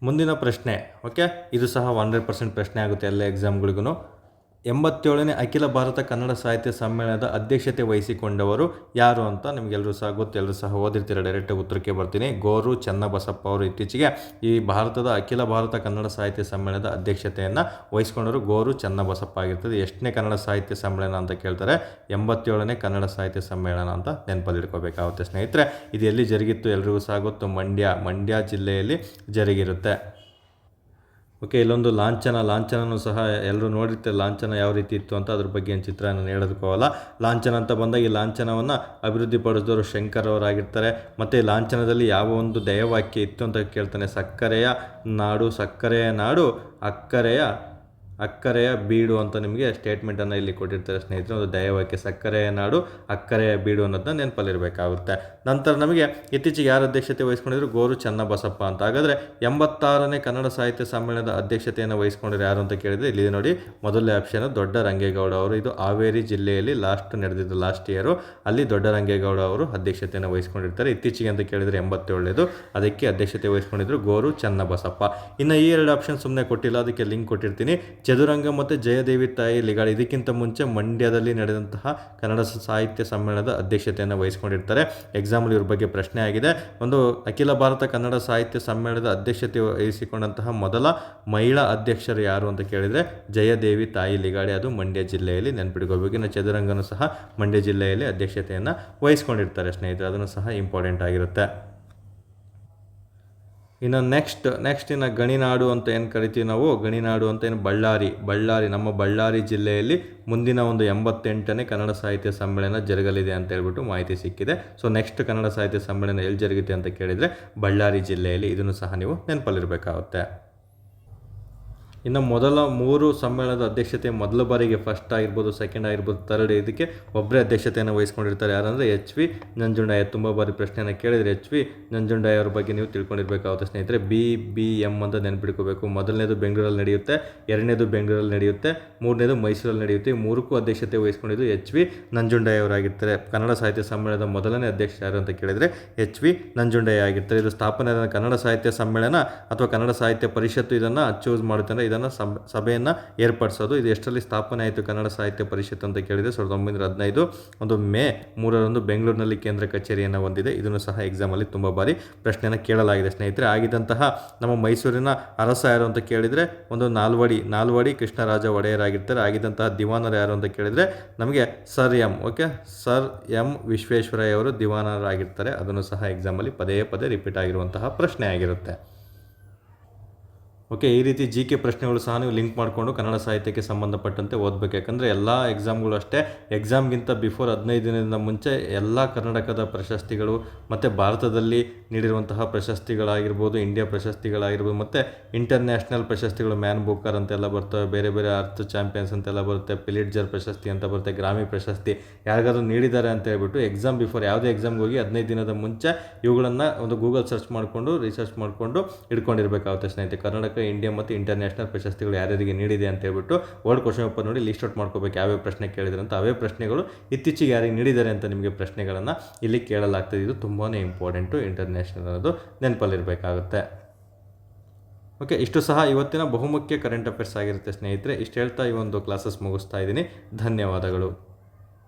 ಮುಂದಿನ ಪ್ರಶ್ನೆ. ಓಕೆ, ಇದು ಸಹ 100% ಪ್ರಶ್ನೆ ಆಗುತ್ತೆ ಎಲ್ಲ ಎಕ್ಸಾಮ್ಗಳಿಗೂ. 87ನೇ ಅಖಿಲ ಭಾರತ ಕನ್ನಡ ಸಾಹಿತ್ಯ ಸಮ್ಮೇಳನದ ಅಧ್ಯಕ್ಷತೆ ವಹಿಸಿಕೊಂಡವರು ಯಾರು ಅಂತ ನಿಮಗೆಲ್ಲರೂ ಸಹ ಗೊತ್ತು. ಎಲ್ಲರೂ ಸಹ ಓದಿರ್ತೀರ. ಡೈರೆಕ್ಟಾಗಿ ಉತ್ತರಕ್ಕೆ ಬರ್ತೀನಿ. ಗೋರು ಚನ್ನಬಸಪ್ಪ ಅವರು ಇತ್ತೀಚೆಗೆ ಈ ಭಾರತದ ಅಖಿಲ ಭಾರತ ಕನ್ನಡ ಸಾಹಿತ್ಯ ಸಮ್ಮೇಳನದ ಅಧ್ಯಕ್ಷತೆಯನ್ನು ವಹಿಸಿಕೊಂಡವರು ಗೋರು ಚನ್ನಬಸಪ್ಪ ಆಗಿರ್ತದೆ. ಎಷ್ಟನೇ ಕನ್ನಡ ಸಾಹಿತ್ಯ ಸಮ್ಮೇಳನ ಅಂತ ಕೇಳ್ತಾರೆ? 87ನೇ ಕನ್ನಡ ಸಾಹಿತ್ಯ ಸಮ್ಮೇಳನ ಅಂತ ನೆನಪಲ್ಲಿ ಇಟ್ಕೋಬೇಕಾಗುತ್ತೆ ಸ್ನೇಹಿತರೆ. ಇದು ಎಲ್ಲಿ ಜರುಗಿತ್ತು ಎಲ್ರಿಗೂ ಸಹ ಗೊತ್ತು. ಮಂಡ್ಯ ಜಿಲ್ಲೆಯಲ್ಲಿ ಜರುಗಿರುತ್ತೆ. ಓಕೆ, ಇಲ್ಲೊಂದು ಲಾಂಛನನೂ ಸಹ ಎಲ್ಲರೂ ನೋಡಿರ್ತಾರೆ. ಲಾಂಛನ ಯಾವ ರೀತಿ ಇತ್ತು ಅಂತ ಅದ್ರ ಬಗ್ಗೆ ಏನು ಚಿತ್ರ ನಾನು ಹೇಳೋದಕ್ಕೋಗಲ್ಲ. ಲಾಂಛನ ಅಂತ ಬಂದಾಗ ಈ ಲಾಂಛನವನ್ನು ಅಭಿವೃದ್ಧಿಪಡಿಸಿದವರು ಶಂಕರ್ ಅವರಾಗಿರ್ತಾರೆ. ಮತ್ತು ಈ ಲಾಂಛನದಲ್ಲಿ ಯಾವ ಒಂದು ಧ್ಯೇಯವಾಕ್ಯ ಇತ್ತು ಅಂತ ಕೇಳ್ತಾನೆ. ಸಕ್ಕರೆಯ ನಾಡು ಅಕ್ಕರೆಯ ಬೀಡು ಅಂತ ನಿಮಗೆ ಸ್ಟೇಟ್ಮೆಂಟನ್ನು ಇಲ್ಲಿ ಕೊಟ್ಟಿರ್ತಾರೆ ಸ್ನೇಹಿತರೆ. ಒಂದು ಧ್ಯೇಯವಾಕ್ಯ ಸಕ್ಕರೆಯ ನಾಡು ಅಕ್ಕರೆಯ ಬೀಡು ಅನ್ನೋದನ್ನ ನೆನಪಲ್ಲಿರಬೇಕಾಗುತ್ತೆ. ನಂತರ ನಮಗೆ ಇತ್ತೀಚೆಗೆ ಯಾರು ಅಧ್ಯಕ್ಷತೆ ವಹಿಸ್ಕೊಂಡಿದ್ರು? ಗೋರು ಚನ್ನಬಸಪ್ಪ ಅಂತ. ಹಾಗಾದರೆ 86ನೇ ಕನ್ನಡ ಸಾಹಿತ್ಯ ಸಮ್ಮೇಳನದ ಅಧ್ಯಕ್ಷತೆಯನ್ನು ವಹಿಸ್ಕೊಂಡಿದ್ರು ಯಾರು ಅಂತ ಕೇಳಿದರೆ ಇಲ್ಲಿ ನೋಡಿ ಮೊದಲನೇ ಆಪ್ಷನ್ ದೊಡ್ಡ ರಂಗೇಗೌಡ ಅವರು. ಇದು ಹಾವೇರಿ ಜಿಲ್ಲೆಯಲ್ಲಿ ಲಾಸ್ಟ್ ಇಯರು ಅಲ್ಲಿ ದೊಡ್ಡ ರಂಗೇಗೌಡ ಅವರು ಅಧ್ಯಕ್ಷತೆಯನ್ನು ವಹಿಸ್ಕೊಂಡಿರ್ತಾರೆ. ಇತ್ತೀಚೆಗೆ ಅಂತ ಕೇಳಿದರೆ 87ನೇದು, ಅದಕ್ಕೆ ಅಧ್ಯಕ್ಷತೆ ವಹಿಸ್ಕೊಂಡಿದ್ರು ಗೋರು ಚನ್ನಬಸಪ್ಪ. ಇನ್ನು ಈ 2 ಆಪ್ಷನ್ ಸುಮ್ಮನೆ ಕೊಟ್ಟಿಲ್ಲ, ಅದಕ್ಕೆ ಲಿಂಕ್ ಕೊಟ್ಟಿರ್ತೀನಿ. ಚದುರಂಗ ಮತ್ತು ಜಯದೇವಿ ತಾಯಿ ಲಿಗಾಡಿ ಇದಕ್ಕಿಂತ ಮುಂಚೆ ಮಂಡ್ಯದಲ್ಲಿ ನಡೆದಂತಹ ಕನ್ನಡ ಸಾಹಿತ್ಯ ಸಮ್ಮೇಳನದ ಅಧ್ಯಕ್ಷತೆಯನ್ನು ವಹಿಸಿಕೊಂಡಿರ್ತಾರೆ. ಎಕ್ಸಾಂಪಲ್ ಇವ್ರ ಬಗ್ಗೆ ಪ್ರಶ್ನೆ ಆಗಿದೆ. ಒಂದು ಅಖಿಲ ಭಾರತ ಕನ್ನಡ ಸಾಹಿತ್ಯ ಸಮ್ಮೇಳನದ ಅಧ್ಯಕ್ಷತೆ ವಹಿಸಿಕೊಂಡಂತಹ ಮೊದಲ ಮಹಿಳಾ ಅಧ್ಯಕ್ಷರು ಯಾರು ಅಂತ ಕೇಳಿದರೆ ಜಯದೇವಿ ತಾಯಿ ಲಿಗಾಡಿ. ಅದು ಮಂಡ್ಯ ಜಿಲ್ಲೆಯಲ್ಲಿ ನೆನಪಿಟ್ಕೋಬೇಕು. ಇನ್ನು ಚದುರಂಗನೂ ಸಹ ಮಂಡ್ಯ ಜಿಲ್ಲೆಯಲ್ಲಿ ಅಧ್ಯಕ್ಷತೆಯನ್ನು ವಹಿಸ್ಕೊಂಡಿರ್ತಾರೆ ಸ್ನೇಹಿತರೆ. ಅದನ್ನು ಸಹ ಇಂಪಾರ್ಟೆಂಟ್ ಆಗಿರುತ್ತೆ. ಇನ್ನು ನೆಕ್ಸ್ಟ್ ಇನ್ನು ಗಣಿನಾಡು ಅಂತ ಏನು ಕರಿತೀವಿ ನಾವು, ಗಣಿನಾಡು ಅಂತ ಏನು ಬಳ್ಳಾರಿ ನಮ್ಮ ಬಳ್ಳಾರಿ ಜಿಲ್ಲೆಯಲ್ಲಿ ಮುಂದಿನ ಒಂದು 88ನೇ ಕನ್ನಡ ಸಾಹಿತ್ಯ ಸಮ್ಮೇಳನ ಜರುಗಲಿದೆ ಅಂತ ಹೇಳ್ಬಿಟ್ಟು ಮಾಹಿತಿ ಸಿಕ್ಕಿದೆ. ಸೊ ನೆಕ್ಸ್ಟ್ ಕನ್ನಡ ಸಾಹಿತ್ಯ ಸಮ್ಮೇಳನ ಎಲ್ಲಿ ಜರುಗುತ್ತೆ ಅಂತ ಕೇಳಿದರೆ ಬಳ್ಳಾರಿ ಜಿಲ್ಲೆಯಲ್ಲಿ. ಇದನ್ನು ಸಹ ನೀವು ನೆನಪಲ್ಲಿರಬೇಕಾಗುತ್ತೆ. ಇನ್ನು ಮೊದಲ 3 ಸಮ್ಮೇಳನದ ಅಧ್ಯಕ್ಷತೆ ಮೊದಲ ಬಾರಿಗೆ ಫಸ್ಟ್ ಆಗಿರ್ಬೋದು, ಸೆಕೆಂಡ್ ಆಗಿರ್ಬೋದು, ಥರ್ಡ್ ಇದಕ್ಕೆ ಒಬ್ಬರೇ ಅಧ್ಯಕ್ಷತೆಯನ್ನು ವಹಿಸ್ಕೊಂಡಿರ್ತಾರೆ. ಯಾರಂದರೆ ಎಚ್ ವಿ ನಂಜುಂಡಯ್ಯ. ತುಂಬ ಬಾರಿ ಪ್ರಶ್ನೆಯನ್ನು ಕೇಳಿದರೆ ಎಚ್ ವಿ ನಂಜುಂಡಯ್ಯ ಅವ್ರ ಬಗ್ಗೆ ನೀವು ತಿಳ್ಕೊಂಡಿರಬೇಕಾಗುತ್ತೆ ಸ್ನೇಹಿತರೆ. BBM ಅಂತ ನೆನ್ಪಿಟ್ಕೋಬೇಕು. ಮೊದಲನೇದು ಬೆಂಗಳೂರಲ್ಲಿ ನಡೆಯುತ್ತೆ, ಎರಡನೇದು ಬೆಂಗಳೂರಲ್ಲಿ ನಡೆಯುತ್ತೆ, ಮೂರನೇದು ಮೈಸೂರಲ್ಲಿ ನಡೆಯುತ್ತೆ. ಈ ಮೂರಕ್ಕೂ ಅಧ್ಯಕ್ಷತೆ ವಹಿಸ್ಕೊಂಡಿದ್ದು ಎಚ್ ವಿ ನಂಜುಂಡಯ್ಯ ಅವರಾಗಿರ್ತಾರೆ. ಕನ್ನಡ ಸಾಹಿತ್ಯ ಸಮ್ಮೇಳನದ ಮೊದಲನೇ ಅಧ್ಯಕ್ಷ ಯಾರು ಅಂತ ಕೇಳಿದರೆ ಎಚ್ ವಿ ನಂಜುಂಡಯ್ಯ ಆಗಿರ್ತಾರೆ. ಇದು ಸ್ಥಾಪನೆ ಕನ್ನಡ ಸಾಹಿತ್ಯ ಸಮ್ಮೇಳನ ಅಥವಾ ಕನ್ನಡ ಸಾಹಿತ್ಯ ಪರಿಷತ್ತು ಇದನ್ನು ಚೂಸ್ ಮಾಡುತ್ತೆ. ಇದನ್ನು ಸಭೆಯನ್ನು ಏರ್ಪಡಿಸೋದು. ಇದು ಎಷ್ಟರಲ್ಲಿ ಸ್ಥಾಪನೆ ಆಯಿತು ಕನ್ನಡ ಸಾಹಿತ್ಯ ಪರಿಷತ್ ಅಂತ ಕೇಳಿದರೆ 1915 ಒಂದು ಮೇ 3ರಂದು ಬೆಂಗಳೂರಿನಲ್ಲಿ ಕೇಂದ್ರ ಕಚೇರಿಯನ್ನು ಹೊಂದಿದೆ. ಇದನ್ನು ಸಹ ಎಕ್ಸಾಮಲ್ಲಿ ತುಂಬ ಬಾರಿ ಪ್ರಶ್ನೆಯನ್ನು ಕೇಳಲಾಗಿದೆ ಸ್ನೇಹಿತರೆ. ಆಗಿದ್ದಂತಹ ನಮ್ಮ ಮೈಸೂರಿನ ಅರಸ ಯಾರು ಅಂತ ಕೇಳಿದರೆ ಒಂದು ನಾಲ್ವಡಿ ಕೃಷ್ಣರಾಜ ಒಡೆಯರ್ ಆಗಿರ್ತಾರೆ. ಆಗಿದ್ದಂತಹ ದಿವಾನರು ಯಾರು ಅಂತ ಕೇಳಿದರೆ ನಮಗೆ ಸರ್ ಎಂ ವಿಶ್ವೇಶ್ವರಯ್ಯ ಅವರು ದಿವಾನರಾಗಿರ್ತಾರೆ. ಅದನ್ನು ಸಹ ಎಕ್ಸಾಮಲ್ಲಿ ಪದೇ ಪದೇ ರಿಪೀಟ್ ಆಗಿರುವಂತಹ ಪ್ರಶ್ನೆ ಆಗಿರುತ್ತೆ. ಓಕೆ, ಈ ರೀತಿ GK ಪ್ರಶ್ನೆಗಳು ಸಹ ನೀವು ಲಿಂಕ್ ಮಾಡಿಕೊಂಡು ಕನ್ನಡ ಸಾಹಿತ್ಯಕ್ಕೆ ಸಂಬಂಧಪಟ್ಟಂತೆ ಓದಬೇಕು. ಯಾಕಂದರೆ ಎಲ್ಲ ಎಕ್ಸಾಮ್ಗಳು ಅಷ್ಟೇ, ಎಕ್ಸಾಮ್ಗಿಂತ ಬಿಫೋರ್ 15 ದಿನದಿಂದ ಮುಂಚೆ ಎಲ್ಲ ಕರ್ನಾಟಕದ ಪ್ರಶಸ್ತಿಗಳು ಮತ್ತು ಭಾರತದಲ್ಲಿ ನೀಡಿರುವಂತಹ ಪ್ರಶಸ್ತಿಗಳಾಗಿರ್ಬೋದು, ಇಂಡಿಯಾ ಪ್ರಶಸ್ತಿಗಳಾಗಿರ್ಬೋದು, ಮತ್ತು ಇಂಟರ್ನ್ಯಾಷನಲ್ ಪ್ರಶಸ್ತಿಗಳು, ಮ್ಯಾನ್ ಬೂಕರ್ ಅಂತೆಲ್ಲ ಬರ್ತವೆ, ಬೇರೆ ಬೇರೆ ಅರ್ತ್ ಚಾಂಪಿಯನ್ಸ್ ಅಂತೆಲ್ಲ ಬರುತ್ತೆ, ಪಿಲಿಟ್ಜರ್ ಪ್ರಶಸ್ತಿ ಅಂತ ಬರುತ್ತೆ, ಗ್ರಾಮಿ ಪ್ರಶಸ್ತಿ ಯಾರಿಗಾದ್ರೂ ನೀಡಿದ್ದಾರೆ ಅಂತ ಹೇಳ್ಬಿಟ್ಟು ಎಕ್ಸಾಮ್ ಬಿಫೋರ್ ಯಾವುದೇ ಎಕ್ಸಾಮ್ಗೆ ಹೋಗಿ 15 ದಿನದ ಮುಂಚೆ ಇವುಗಳನ್ನು ಒಂದು ಗೂಗಲ್ ಸರ್ಚ್ ಮಾಡಿಕೊಂಡು ರಿಸರ್ಚ್ ಮಾಡಿಕೊಂಡು ಇಟ್ಕೊಂಡಿರಬೇಕಾಗುತ್ತೆ ಸ್ನೇಹಿತರೆ. ಕರ್ನಾಟಕ ಇಂಡಿಯಾ ಮತ್ತು ಇಂಟರ್ನ್ಯಾಷನಲ್ ಪ್ರಶಸ್ತಿಗಳು ಯಾರ್ಯಾರಿಗೆ ನೀಡಿದೆ ಅಂತ ಹೇಳ್ಬಿಟ್ಟು ವರ್ಡ್ ಕ್ವಶನ್ ಪೇಪರ್ ನೋಡಿ ಲಿಸ್ಟ್ ಔಟ್ ಮಾಡ್ಕೋಬೇಕು. ಯಾವ್ಯಾವ ಪ್ರಶ್ನೆ ಕೇಳಿದ್ರೆ ಅಂತ ಅವೇ ಪ್ರಶ್ನೆಗಳು ಇತ್ತೀಚೆಗೆ ಯಾರಿಗೆ ನೀಡಿದ್ದಾರೆ ಅಂತ ನಿಮಗೆ ಪ್ರಶ್ನೆಗಳನ್ನು ಇಲ್ಲಿ ಕೇಳಲಾಗ್ತದೆ. ಇದು ತುಂಬಾ ಇಂಪಾರ್ಟೆಂಟು, ಇಂಟರ್ನ್ಯಾಷನಲ್ ಅನ್ನೋದು ನೆನಪಲ್ಲಿರಬೇಕಾಗುತ್ತೆ. ಓಕೆ, ಇಷ್ಟು ಸಹ ಇವತ್ತಿನ ಬಹುಮುಖ್ಯ ಕರೆಂಟ್ ಅಫೇರ್ಸ್ ಆಗಿರುತ್ತೆ ಸ್ನೇಹಿತರೆ. ಇಷ್ಟು ಹೇಳ್ತಾ ಈ ಒಂದು ಕ್ಲಾಸಸ್ ಮುಗಿಸ್ತಾ ಇದ್ದೀನಿ. ಧನ್ಯವಾದಗಳು.